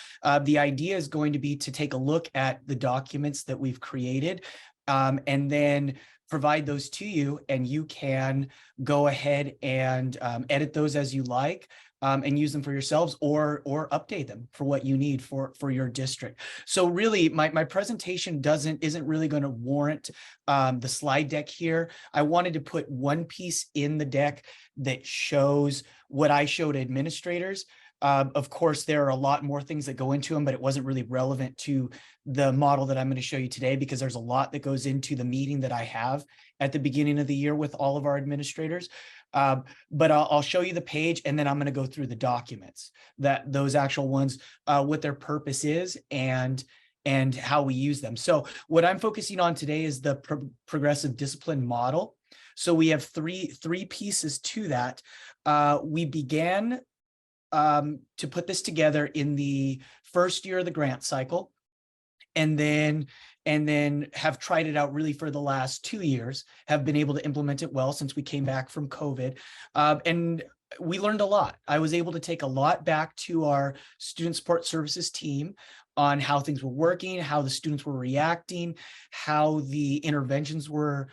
The idea is going to be to take a look at the documents that we've created, and then provide those to you, and you can go ahead and edit those as you like, and use them for yourselves, or update them for what you need for your district. So really, my presentation isn't really going to warrant the slide deck here. I wanted to put one piece in the deck that shows what I showed administrators. Of course, there are a lot more things that go into them, but it wasn't really relevant to the model that I'm going to show you today, because there's a lot that goes into the meeting that I have at the beginning of the year with all of our administrators. But I'll show you the page, and then I'm going to go through the documents, those actual ones, what their purpose is, and how we use them. So what I'm focusing on today is the progressive discipline model. So we have three pieces to that. We began to put this together in the first year of the grant cycle, and then have tried it out really for the last 2 years, have been able to implement it well since we came back from COVID. And we learned a lot. I was able to take a lot back to our student support services team on how things were working, how the students were reacting, how the interventions were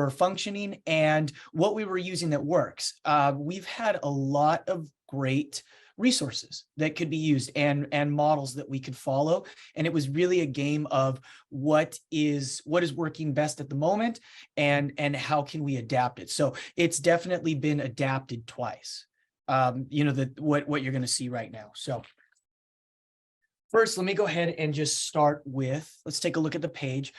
functioning, and what we were using that works. We've had a lot of great resources that could be used, and models that we could follow. And it was really a game of what is working best at the moment, and how can we adapt it. So it's definitely been adapted twice. What you're going to see right now. So first, let me go ahead and just start with, let's take a look at the page.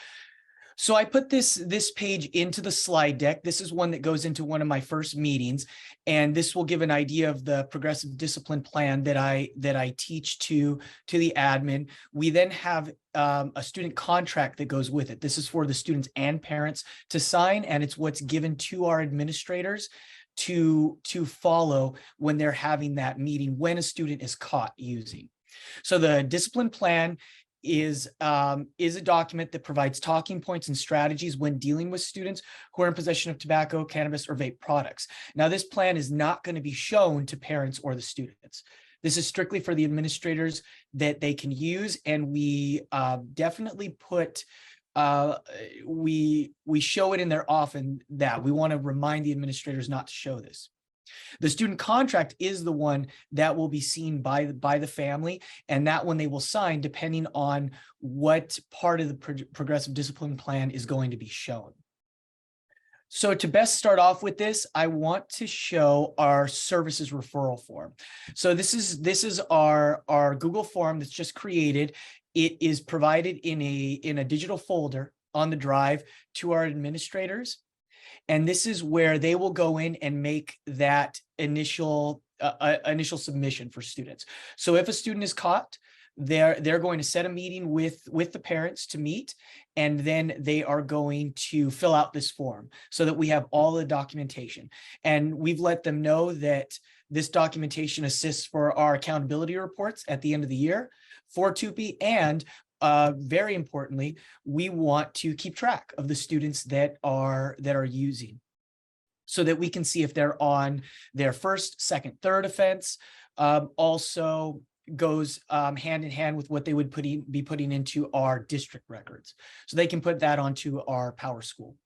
So I put this page into the slide deck. This is one that goes into one of my first meetings, and this will give an idea of the progressive discipline plan that I teach to the admin. We then have a student contract that goes with it. This is for the students and parents to sign, and it's what's given to our administrators to follow when they're having that meeting when a student is caught using. So the discipline plan is a document that provides talking points and strategies when dealing with students who are in possession of tobacco, cannabis, or vape products. Now, this plan is not going to be shown to parents or the students. This is strictly for the administrators that they can use, and we definitely put we show it in there often that we want to remind the administrators not to show this. The student contract is the one that will be seen by the family, and that one they will sign depending on what part of the progressive discipline plan is going to be shown. So to best start off with this, I want to show our services referral form. So this is our Google form that's just created. It is provided in a digital folder on the drive to our administrators. And this is where they will go in and make that initial submission for students. So if a student is caught, they're going to set a meeting with the parents to meet, and then they are going to fill out this form so that we have all the documentation. And we've let them know that this documentation assists for our accountability reports at the end of the year for TUPE, and very importantly, we want to keep track of the students that are using, so that we can see if they're on their first, second, third offense. Also goes hand in hand with what they would be putting into our district records. So they can put that onto our Power School.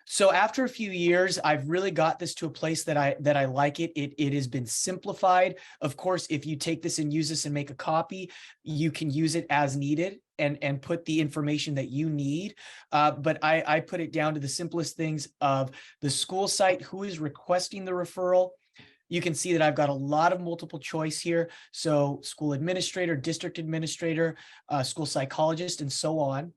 So after a few years, I've really got this to a place that I like it. It has been simplified. Of course, if you take this and use this and make a copy, you can use it as needed and put the information that you need. But I put it down to the simplest things of the school site, who is requesting the referral. You can see that I've got a lot of multiple choice here. So school administrator, district administrator, school psychologist, and so on.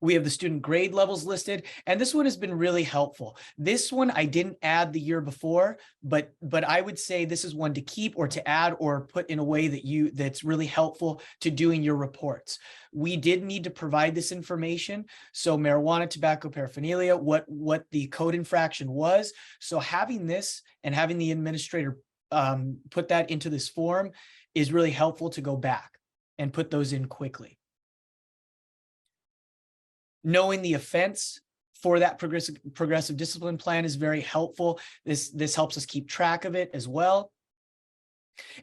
We have the student grade levels listed, and this one has been really helpful. This one I didn't add the year before, but I would say this is one to keep or to add or put in a way that's really helpful to doing your reports. We did need to provide this information. So marijuana, tobacco, paraphernalia, what the code infraction was. So having this and having the administrator put that into this form is really helpful to go back and put those in quickly. Knowing the offense for that progressive discipline plan is very helpful. This helps us keep track of it as well.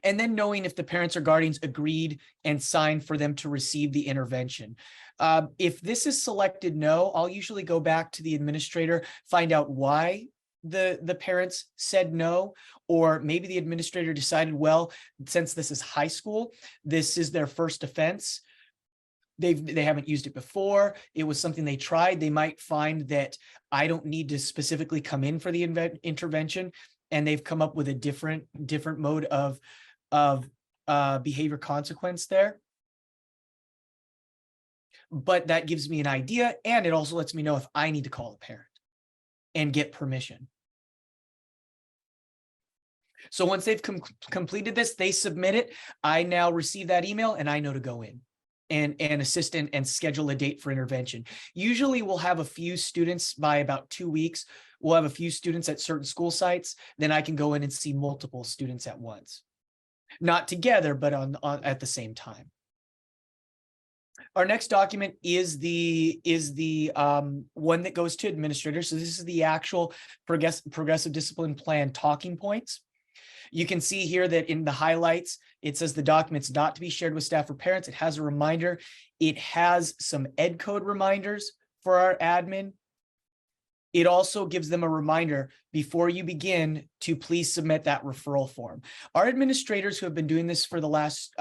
And then knowing if the parents or guardians agreed and signed for them to receive the intervention. If this is selected no, I'll usually go back to the administrator, find out why the parents said no, or maybe the administrator decided, well, since this is high school, this is their first offense. They haven't used it before. It was something they tried. They might find that I don't need to specifically come in for the intervention, and they've come up with a different mode of behavior consequence there. But that gives me an idea, and it also lets me know if I need to call a parent and get permission. So once they've completed this, they submit it. I now receive that email, and I know to go in and assist and schedule a date for intervention. Usually we'll have a few students by about 2 weeks. We'll have a few students at certain school sites. Then I can go in and see multiple students at once. Not together, but at the same time. Our next document is the one that goes to administrators. So this is the actual progressive discipline plan talking points. You can see here that in the highlights, it says the document's not to be shared with staff or parents. It has a reminder. It has some ed code reminders for our admin. It also gives them a reminder before you begin to please submit that referral form. Our administrators who have been doing this for the last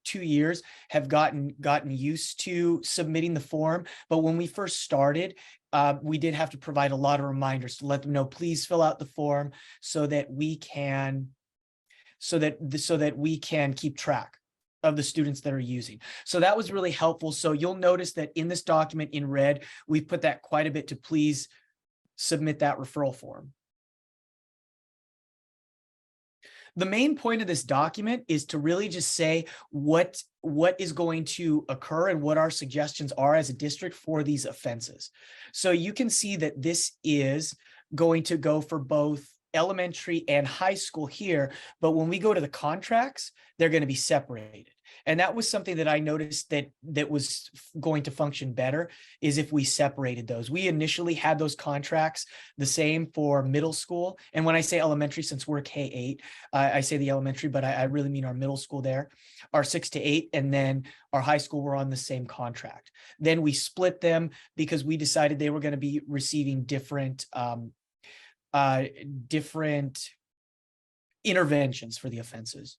2 years have gotten used to submitting the form. But when we first started, we did have to provide a lot of reminders to let them know, please fill out the form so that we can keep track of the students that are using. So that was really helpful. So you'll notice that in this document in red, we put that quite a bit to please submit that referral form. The main point of this document is to really just say what is going to occur and what our suggestions are as a district for these offenses. So you can see that this is going to go for both elementary and high school here, but when we go to the contracts, they're going to be separated. And that was something that I noticed that was going to function better, is if we separated those. We initially had those contracts the same for middle school. And when I say elementary, since we're K-8, I say the elementary, but I really mean our middle school there, our 6 to 8, and then our high school were on the same contract. Then we split them because we decided they were going to be receiving different interventions for the offenses.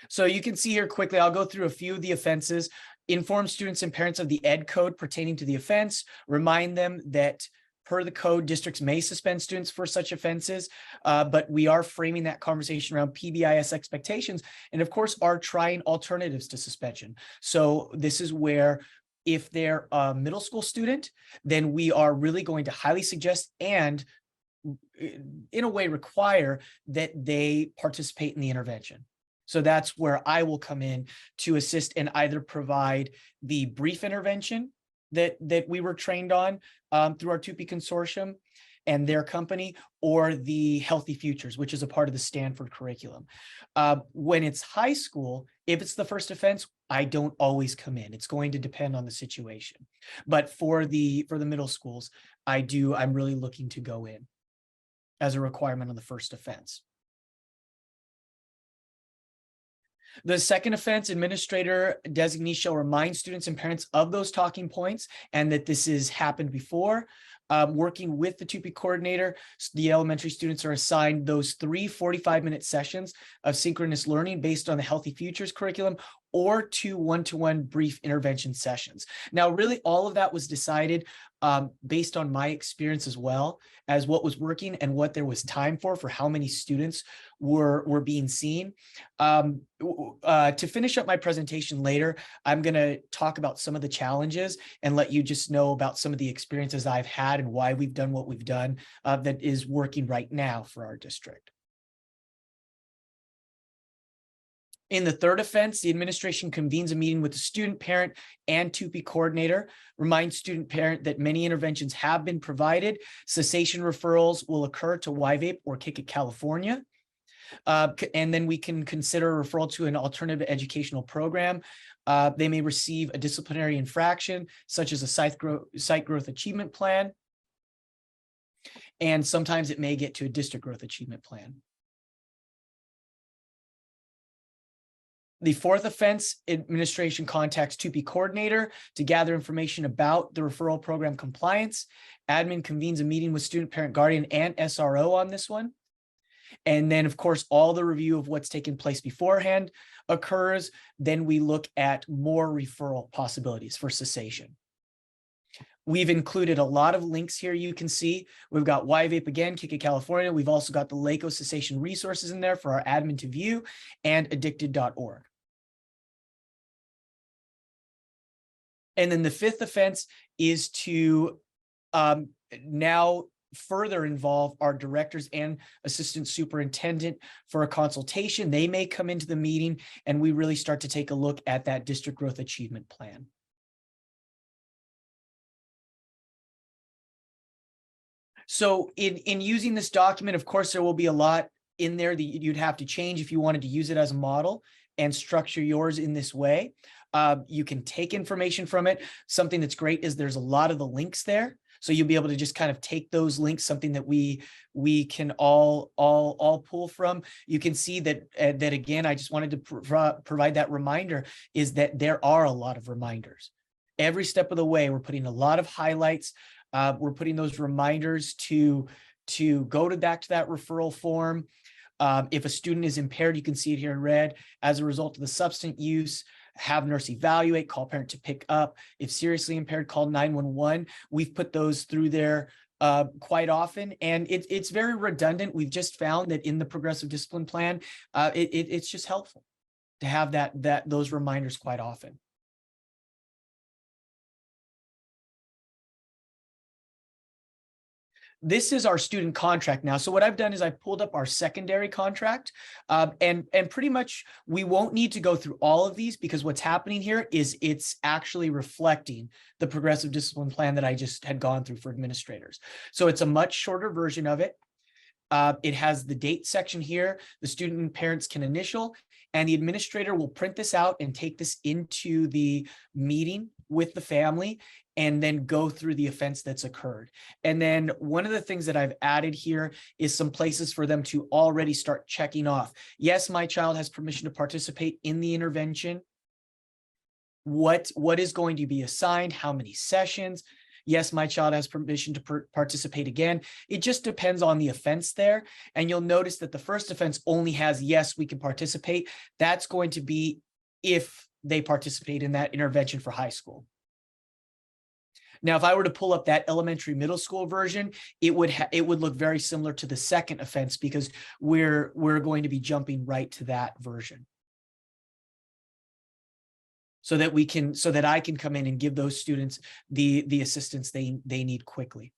So you can see here quickly, I'll go through a few of the offenses. Inform students and parents of the ed code pertaining to the offense. Remind them that per the code, districts may suspend students for such offenses, but we are framing that conversation around PBIS expectations and of course are trying alternatives to suspension. So this is where if they're a middle school student, then we are really going to highly suggest and in a way require that they participate in the intervention. So that's where I will come in to assist and either provide the brief intervention that we were trained on through our TUPE consortium and their company, or the Healthy Futures, which is a part of the Stanford curriculum. When it's high school, if it's the first offense, I don't always come in. It's going to depend on the situation. But for the middle schools, I'm really looking to go in as a requirement on the first offense. The second offense, administrator designee shall remind students and parents of those talking points and that this has happened before. Working with the TUPE coordinator, the elementary students are assigned those 3 45-minute sessions of synchronous learning based on the Healthy Futures curriculum, or 2 one-to-one brief intervention sessions. Now, really, all of that was decided based on my experience as well as what was working and what there was time for how many students were being seen. To finish up my presentation later, I'm going to talk about some of the challenges and let you just know about some of the experiences I've had and why we've done what we've done that is working right now for our district. In the third offense, the administration convenes a meeting with the student, parent, and TUPE coordinator, reminds student parent that many interventions have been provided. Cessation referrals will occur to YVAPE or Kick It California. And then we can consider a referral to an alternative educational program. They may receive a disciplinary infraction, such as a site growth achievement plan. And sometimes it may get to a district growth achievement plan. The fourth offense, administration contacts TUPE coordinator to gather information about the referral program compliance. Admin convenes a meeting with student, parent, guardian, and SRO on this one. And then, of course, all the review of what's taken place beforehand occurs. Then we look at more referral possibilities for cessation. We've included a lot of links here. You can see we've got YVAPE again, Kick It California. We've also got the LACO cessation resources in there for our admin to view, and addicted.org. And then the fifth offense is to now further involve our directors and assistant superintendent for a consultation. They may come into the meeting and we really start to take a look at that district growth achievement plan. So in using this document, of course, there will be a lot in there that you'd have to change if you wanted to use it as a model and structure yours in this way. You can take information from it. Something that's great is there's a lot of the links there. So you'll be able to just kind of take those links, something that we can all pull from. You can see that again, I just wanted to provide that reminder, is that there are a lot of reminders. Every step of the way, we're putting a lot of highlights. We're putting those reminders to go back to that referral form. If a student is impaired, you can see it here in red. As a result of the substance use, have nurse evaluate, call parent to pick up. If seriously impaired, call 911. We've put those through there quite often, and it's very redundant. We've just found that in the progressive discipline plan, it's just helpful to have those reminders quite often. This is our student contract now. So what I've done is I pulled up our secondary contract, and pretty much we won't need to go through all of these, because what's happening here is it's actually reflecting the progressive discipline plan that I just had gone through for administrators. So it's a much shorter version of it. It has the date section here. The student and parents can initial, and the administrator will print this out and take this into the meeting with the family and then go through the offense that's occurred. And then one of the things that I've added here is some places for them to already start checking off. Yes, my child has permission to participate in the intervention. What is going to be assigned? How many sessions? Yes, my child has permission to participate again. It just depends on the offense there. And you'll notice that the first offense only has, yes, we can participate. That's going to be if they participate in that intervention for high school. Now, if I were to pull up that elementary middle school version, it would look very similar to the second offense, because we're going to be jumping right to that version. So that I can come in and give those students the assistance they need quickly.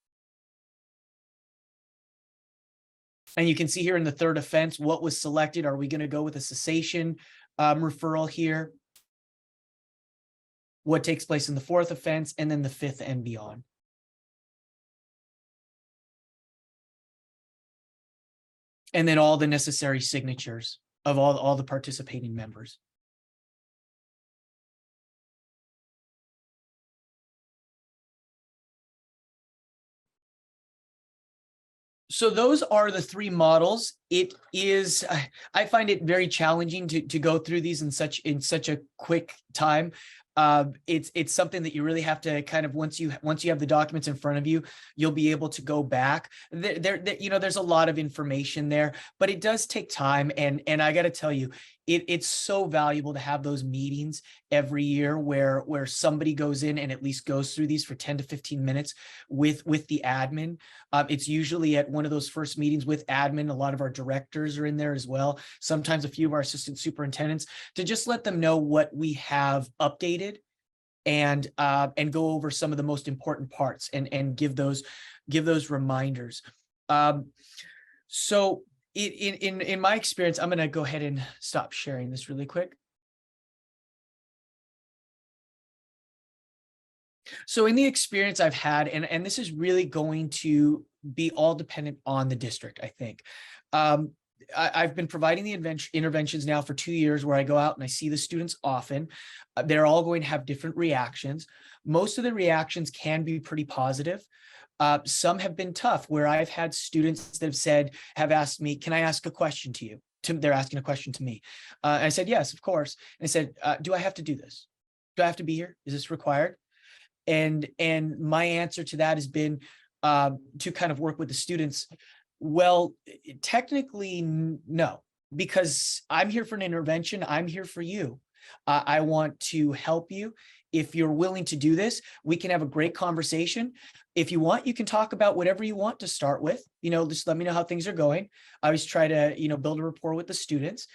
And you can see here in the third offense, what was selected. Are we going to go with a cessation referral here? What takes place in the fourth offense, and then the fifth and beyond. And then all the necessary signatures of all the participating members. So those are the three models. It is, I find it very challenging to go through these in such a quick time. It's something that you really have to kind of, once you have the documents in front of you, you'll be able to go back. There's a lot of information there, but it does take time. And I got to tell you, it's so valuable to have those meetings every year where somebody goes in and at least goes through these for 10 to 15 minutes with the admin. It's usually at one of those first meetings with admin. A lot of our directors are in there as well. Sometimes a few of our assistant superintendents, to just let them know what we have updated and go over some of the most important parts and give those reminders. So in my experience, I'm going to go ahead and stop sharing this really quick. So in the experience I've had, and this is really going to be all dependent on the district, I think. I've been providing the interventions now for 2 years, where I go out and I see the students often. They're all going to have different reactions. Most of the reactions can be pretty positive. Some have been tough, where I've had students that have asked me, can I ask a question to you? They're asking a question to me. And I said, yes, of course. And I said, do I have to do this? Do I have to be here? Is this required? And my answer to that has been to kind of work with the students. Well, technically, no, because I'm here for an intervention. I'm here for you. I want to help you. If you're willing to do this, we can have a great conversation. If you want, you can talk about whatever you want to start with. Just let me know how things are going. I always try to, build a rapport with the students.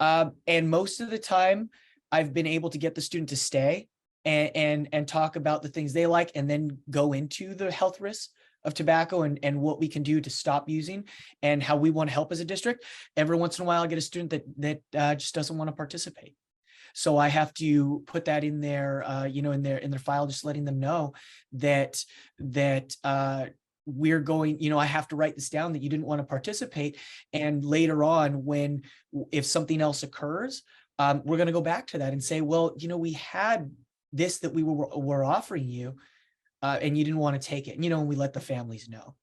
And most of the time, I've been able to get the student to stay and talk about the things they like, and then go into the health risks of tobacco and what we can do to stop using and how we want to help as a district. Every once in a while, I get a student that just doesn't want to participate. So I have to put that in there, in their file, just letting them know that we're going, I have to write this down, that you didn't want to participate. And later on, if something else occurs, we're going to go back to that and say, well, we had this that we were offering you, and you didn't want to take it. And we let the families know.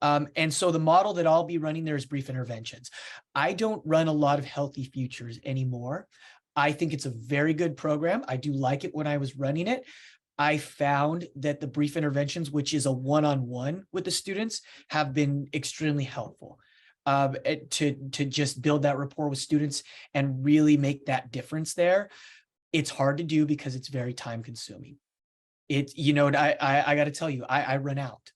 And so the model that I'll be running there is brief interventions. I don't run a lot of Healthy Futures anymore. I think it's a very good program. I do like it when I was running it. I found that the brief interventions, which is a one-on-one with the students, have been extremely helpful to just build that rapport with students and really make that difference there. It's hard to do because it's very time consuming. I got to tell you, I run out.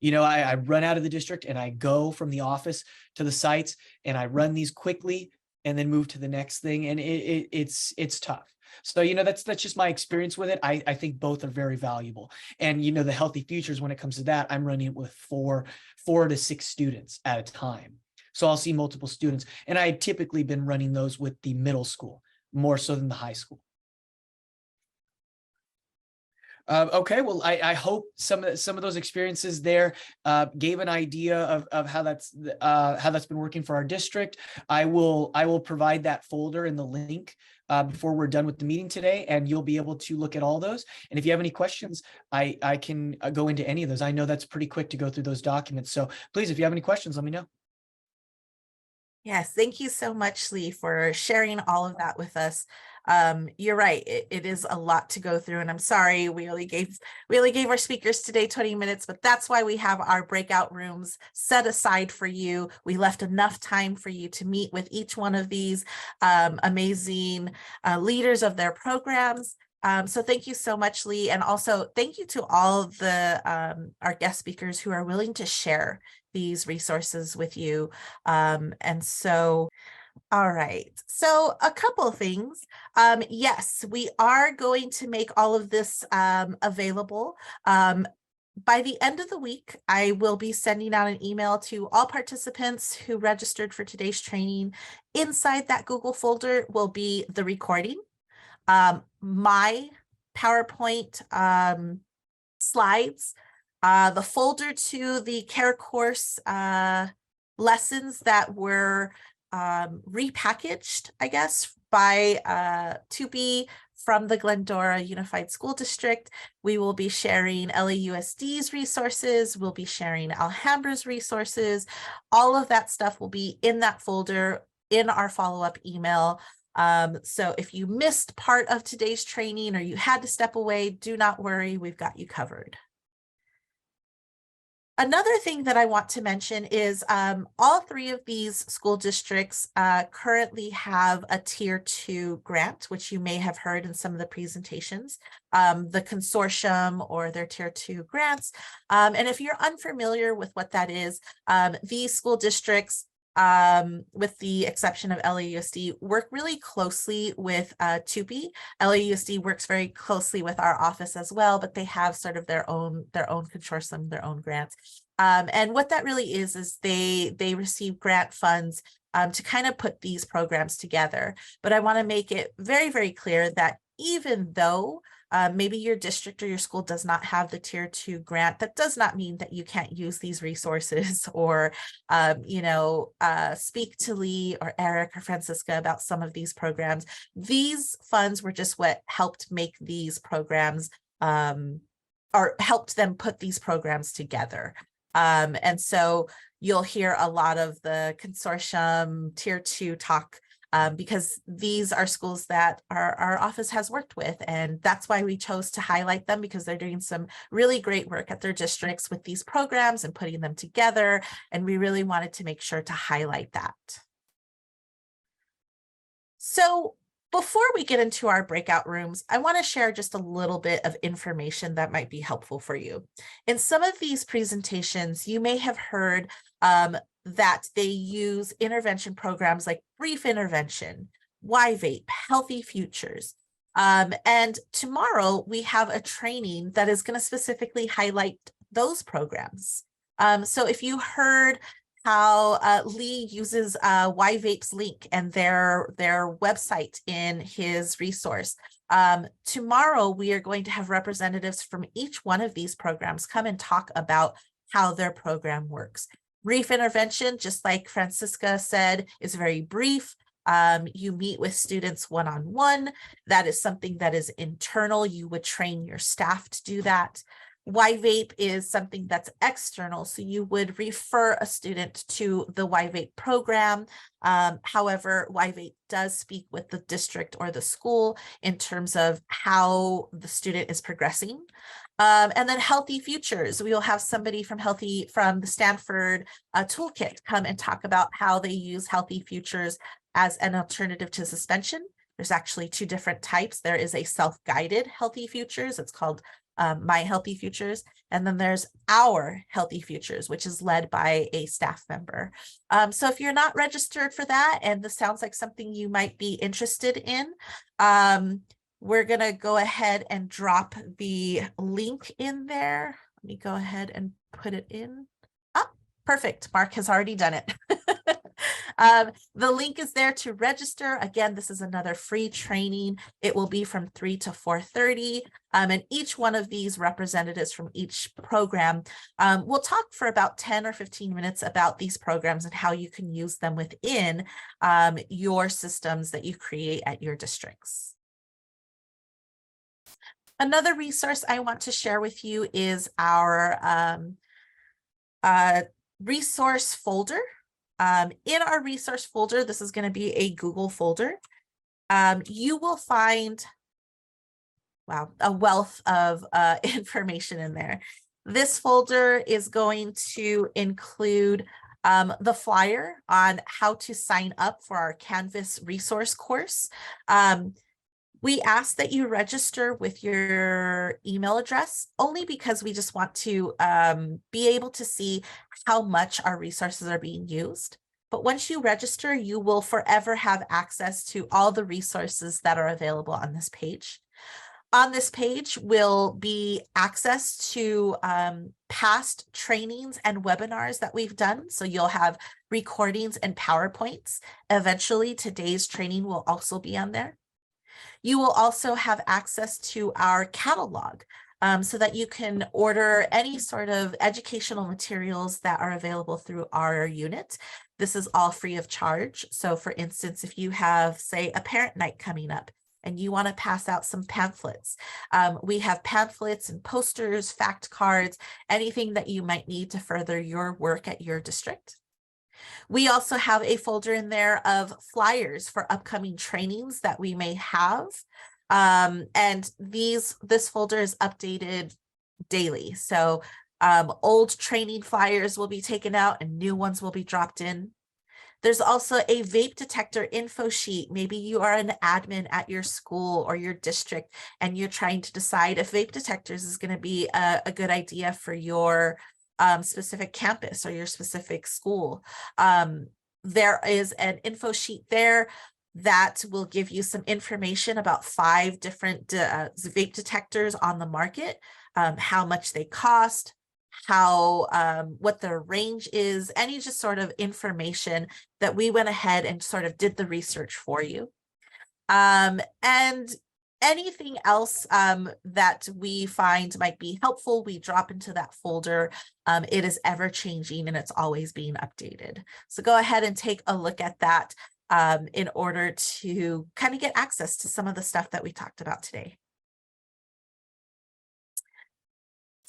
I run out of the district and I go from the office to the sites and I run these quickly and then move to the next thing. And it's tough. So, that's just my experience with it. I think both are very valuable. And, the Healthy Futures, when it comes to that, I'm running it with four to 6 students at a time. So I'll see multiple students. And I had typically been running those with the middle school more so than the high school. Okay, well, I hope some of those experiences there gave an idea of how that's been working for our district. I will provide that folder and the link before we're done with the meeting today, and you'll be able to look at all those. And if you have any questions, I can go into any of those. I know that's pretty quick to go through those documents. So please, if you have any questions, let me know. Yes, thank you so much, Lee, for sharing all of that with us. You're right, it is a lot to go through, and I'm sorry we only gave our speakers today 20 minutes, but that's why we have our breakout rooms set aside for you. We left enough time for you to meet with each one of these amazing leaders of their programs. So thank you so much, Lee, and also thank you to all of the our guest speakers who are willing to share these resources with you. And so, all right. So a couple of things. Yes, we are going to make all of this available. By the end of the week, I will be sending out an email to all participants who registered for today's training. Inside that Google folder will be the recording, my PowerPoint slides, the folder to the CARE course lessons that were repackaged, I guess, by TUPE from the Glendora Unified School District. We will be sharing LAUSD's resources. We'll be sharing Alhambra's resources. All of that stuff will be in that folder in our follow-up email. So if you missed part of today's training or you had to step away, do not worry, we've got you covered. Another thing that I want to mention is all three of these school districts currently have a Tier 2 grant, which you may have heard in some of the presentations, the consortium or their Tier 2 grants. And if you're unfamiliar with what that is, these school districts, with the exception of LAUSD, work really closely with TUPE. LAUSD works very closely with our office as well, but they have sort of their own consortium, their own grants. And what that really is they receive grant funds to kind of put these programs together. But I want to make it very, very clear that even though maybe your district or your school does not have the Tier 2 grant, that does not mean that you can't use these resources or, speak to Lee or Eric or Francisca about some of these programs. These funds were just what helped make these programs or helped them put these programs together. And so you'll hear a lot of the consortium Tier 2 talk because these are schools that our office has worked with, and that's why we chose to highlight them, because they're doing some really great work at their districts with these programs and putting them together, and we really wanted to make sure to highlight that. So before we get into our breakout rooms, I want to share just a little bit of information that might be helpful for you. In some of these presentations, you may have heard that they use intervention programs like brief intervention, YVAPE, Healthy Futures. And tomorrow we have a training that is going to specifically highlight those programs. So if you heard how Lee uses YVAPE's link and their website in his resource, tomorrow we are going to have representatives from each one of these programs come and talk about how their program works. Brief intervention, just like Francisca said, is very brief. You meet with students one-on-one. That is something that is internal. You would train your staff to do that. YVAPE is something that's external, so you would refer a student to the YVAPE program. However, YVAPE does speak with the district or the school in terms of how the student is progressing. And then Healthy Futures, we will have somebody from the Stanford Toolkit come and talk about how they use Healthy Futures as an alternative to suspension. There's actually two different types. There is a self-guided Healthy Futures. It's called My Healthy Futures. And then there's Our Healthy Futures, which is led by a staff member. So if you're not registered for that, and this sounds like something you might be interested in, we're going to go ahead and drop the link in there. Let me go ahead and put it in. Oh, perfect. Mark has already done it. The link is there to register. Again, this is another free training. It will be from 3 to 4:30. And each one of these representatives from each program will talk for about 10 or 15 minutes about these programs and how you can use them within your systems that you create at your districts. Another resource I want to share with you is our resource folder. In our resource folder, this is going to be a Google folder. You will find, wow, a wealth of information in there. This folder is going to include the flyer on how to sign up for our Canvas resource course. We ask that you register with your email address only because we just want to be able to see how much our resources are being used. But once you register, you will forever have access to all the resources that are available on this page. On this page will be access to past trainings and webinars that we've done. So you'll have recordings and PowerPoints. Eventually, today's training will also be on there. You will also have access to our catalog so that you can order any sort of educational materials that are available through our unit. This is all free of charge. So for instance, if you have, say, a parent night coming up, and you want to pass out some pamphlets. We have pamphlets and posters, fact cards, anything that you might need to further your work at your district. We also have a folder in there of flyers for upcoming trainings that we may have. And this folder is updated daily. So old training flyers will be taken out and new ones will be dropped in. There's also a vape detector info sheet. Maybe you are an admin at your school or your district, and you're trying to decide if vape detectors is going to be a good idea for your specific campus or your specific school. There is an info sheet there that will give you some information about 5 different vape detectors on the market, how much they cost, what their range is, any just sort of information that we went ahead and sort of did the research for you. And anything else that we find might be helpful, we drop into that folder. It is ever changing and it's always being updated. So go ahead and take a look at that in order to kind of get access to some of the stuff that we talked about today.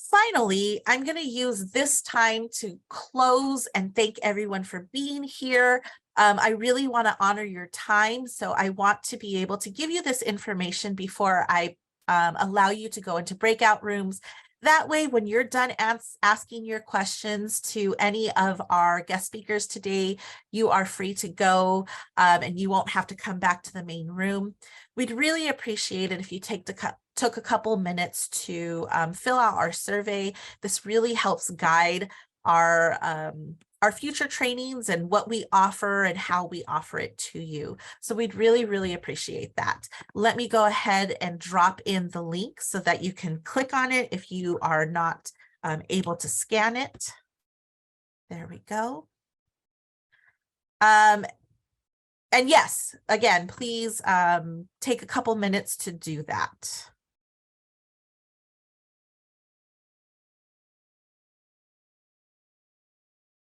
Finally, I'm going to use this time to close and thank everyone for being here. I really want to honor your time, so I want to be able to give you this information before I allow you to go into breakout rooms. That way, when you're done asking your questions to any of our guest speakers today, you are free to go and you won't have to come back to the main room. We'd really appreciate it if you took a couple minutes to fill out our survey. This really helps guide our future trainings and what we offer and how we offer it to you. So we'd really, really appreciate that. Let me go ahead and drop in the link so that you can click on it if you are not able to scan it. There we go. And yes, again, please take a couple minutes to do that.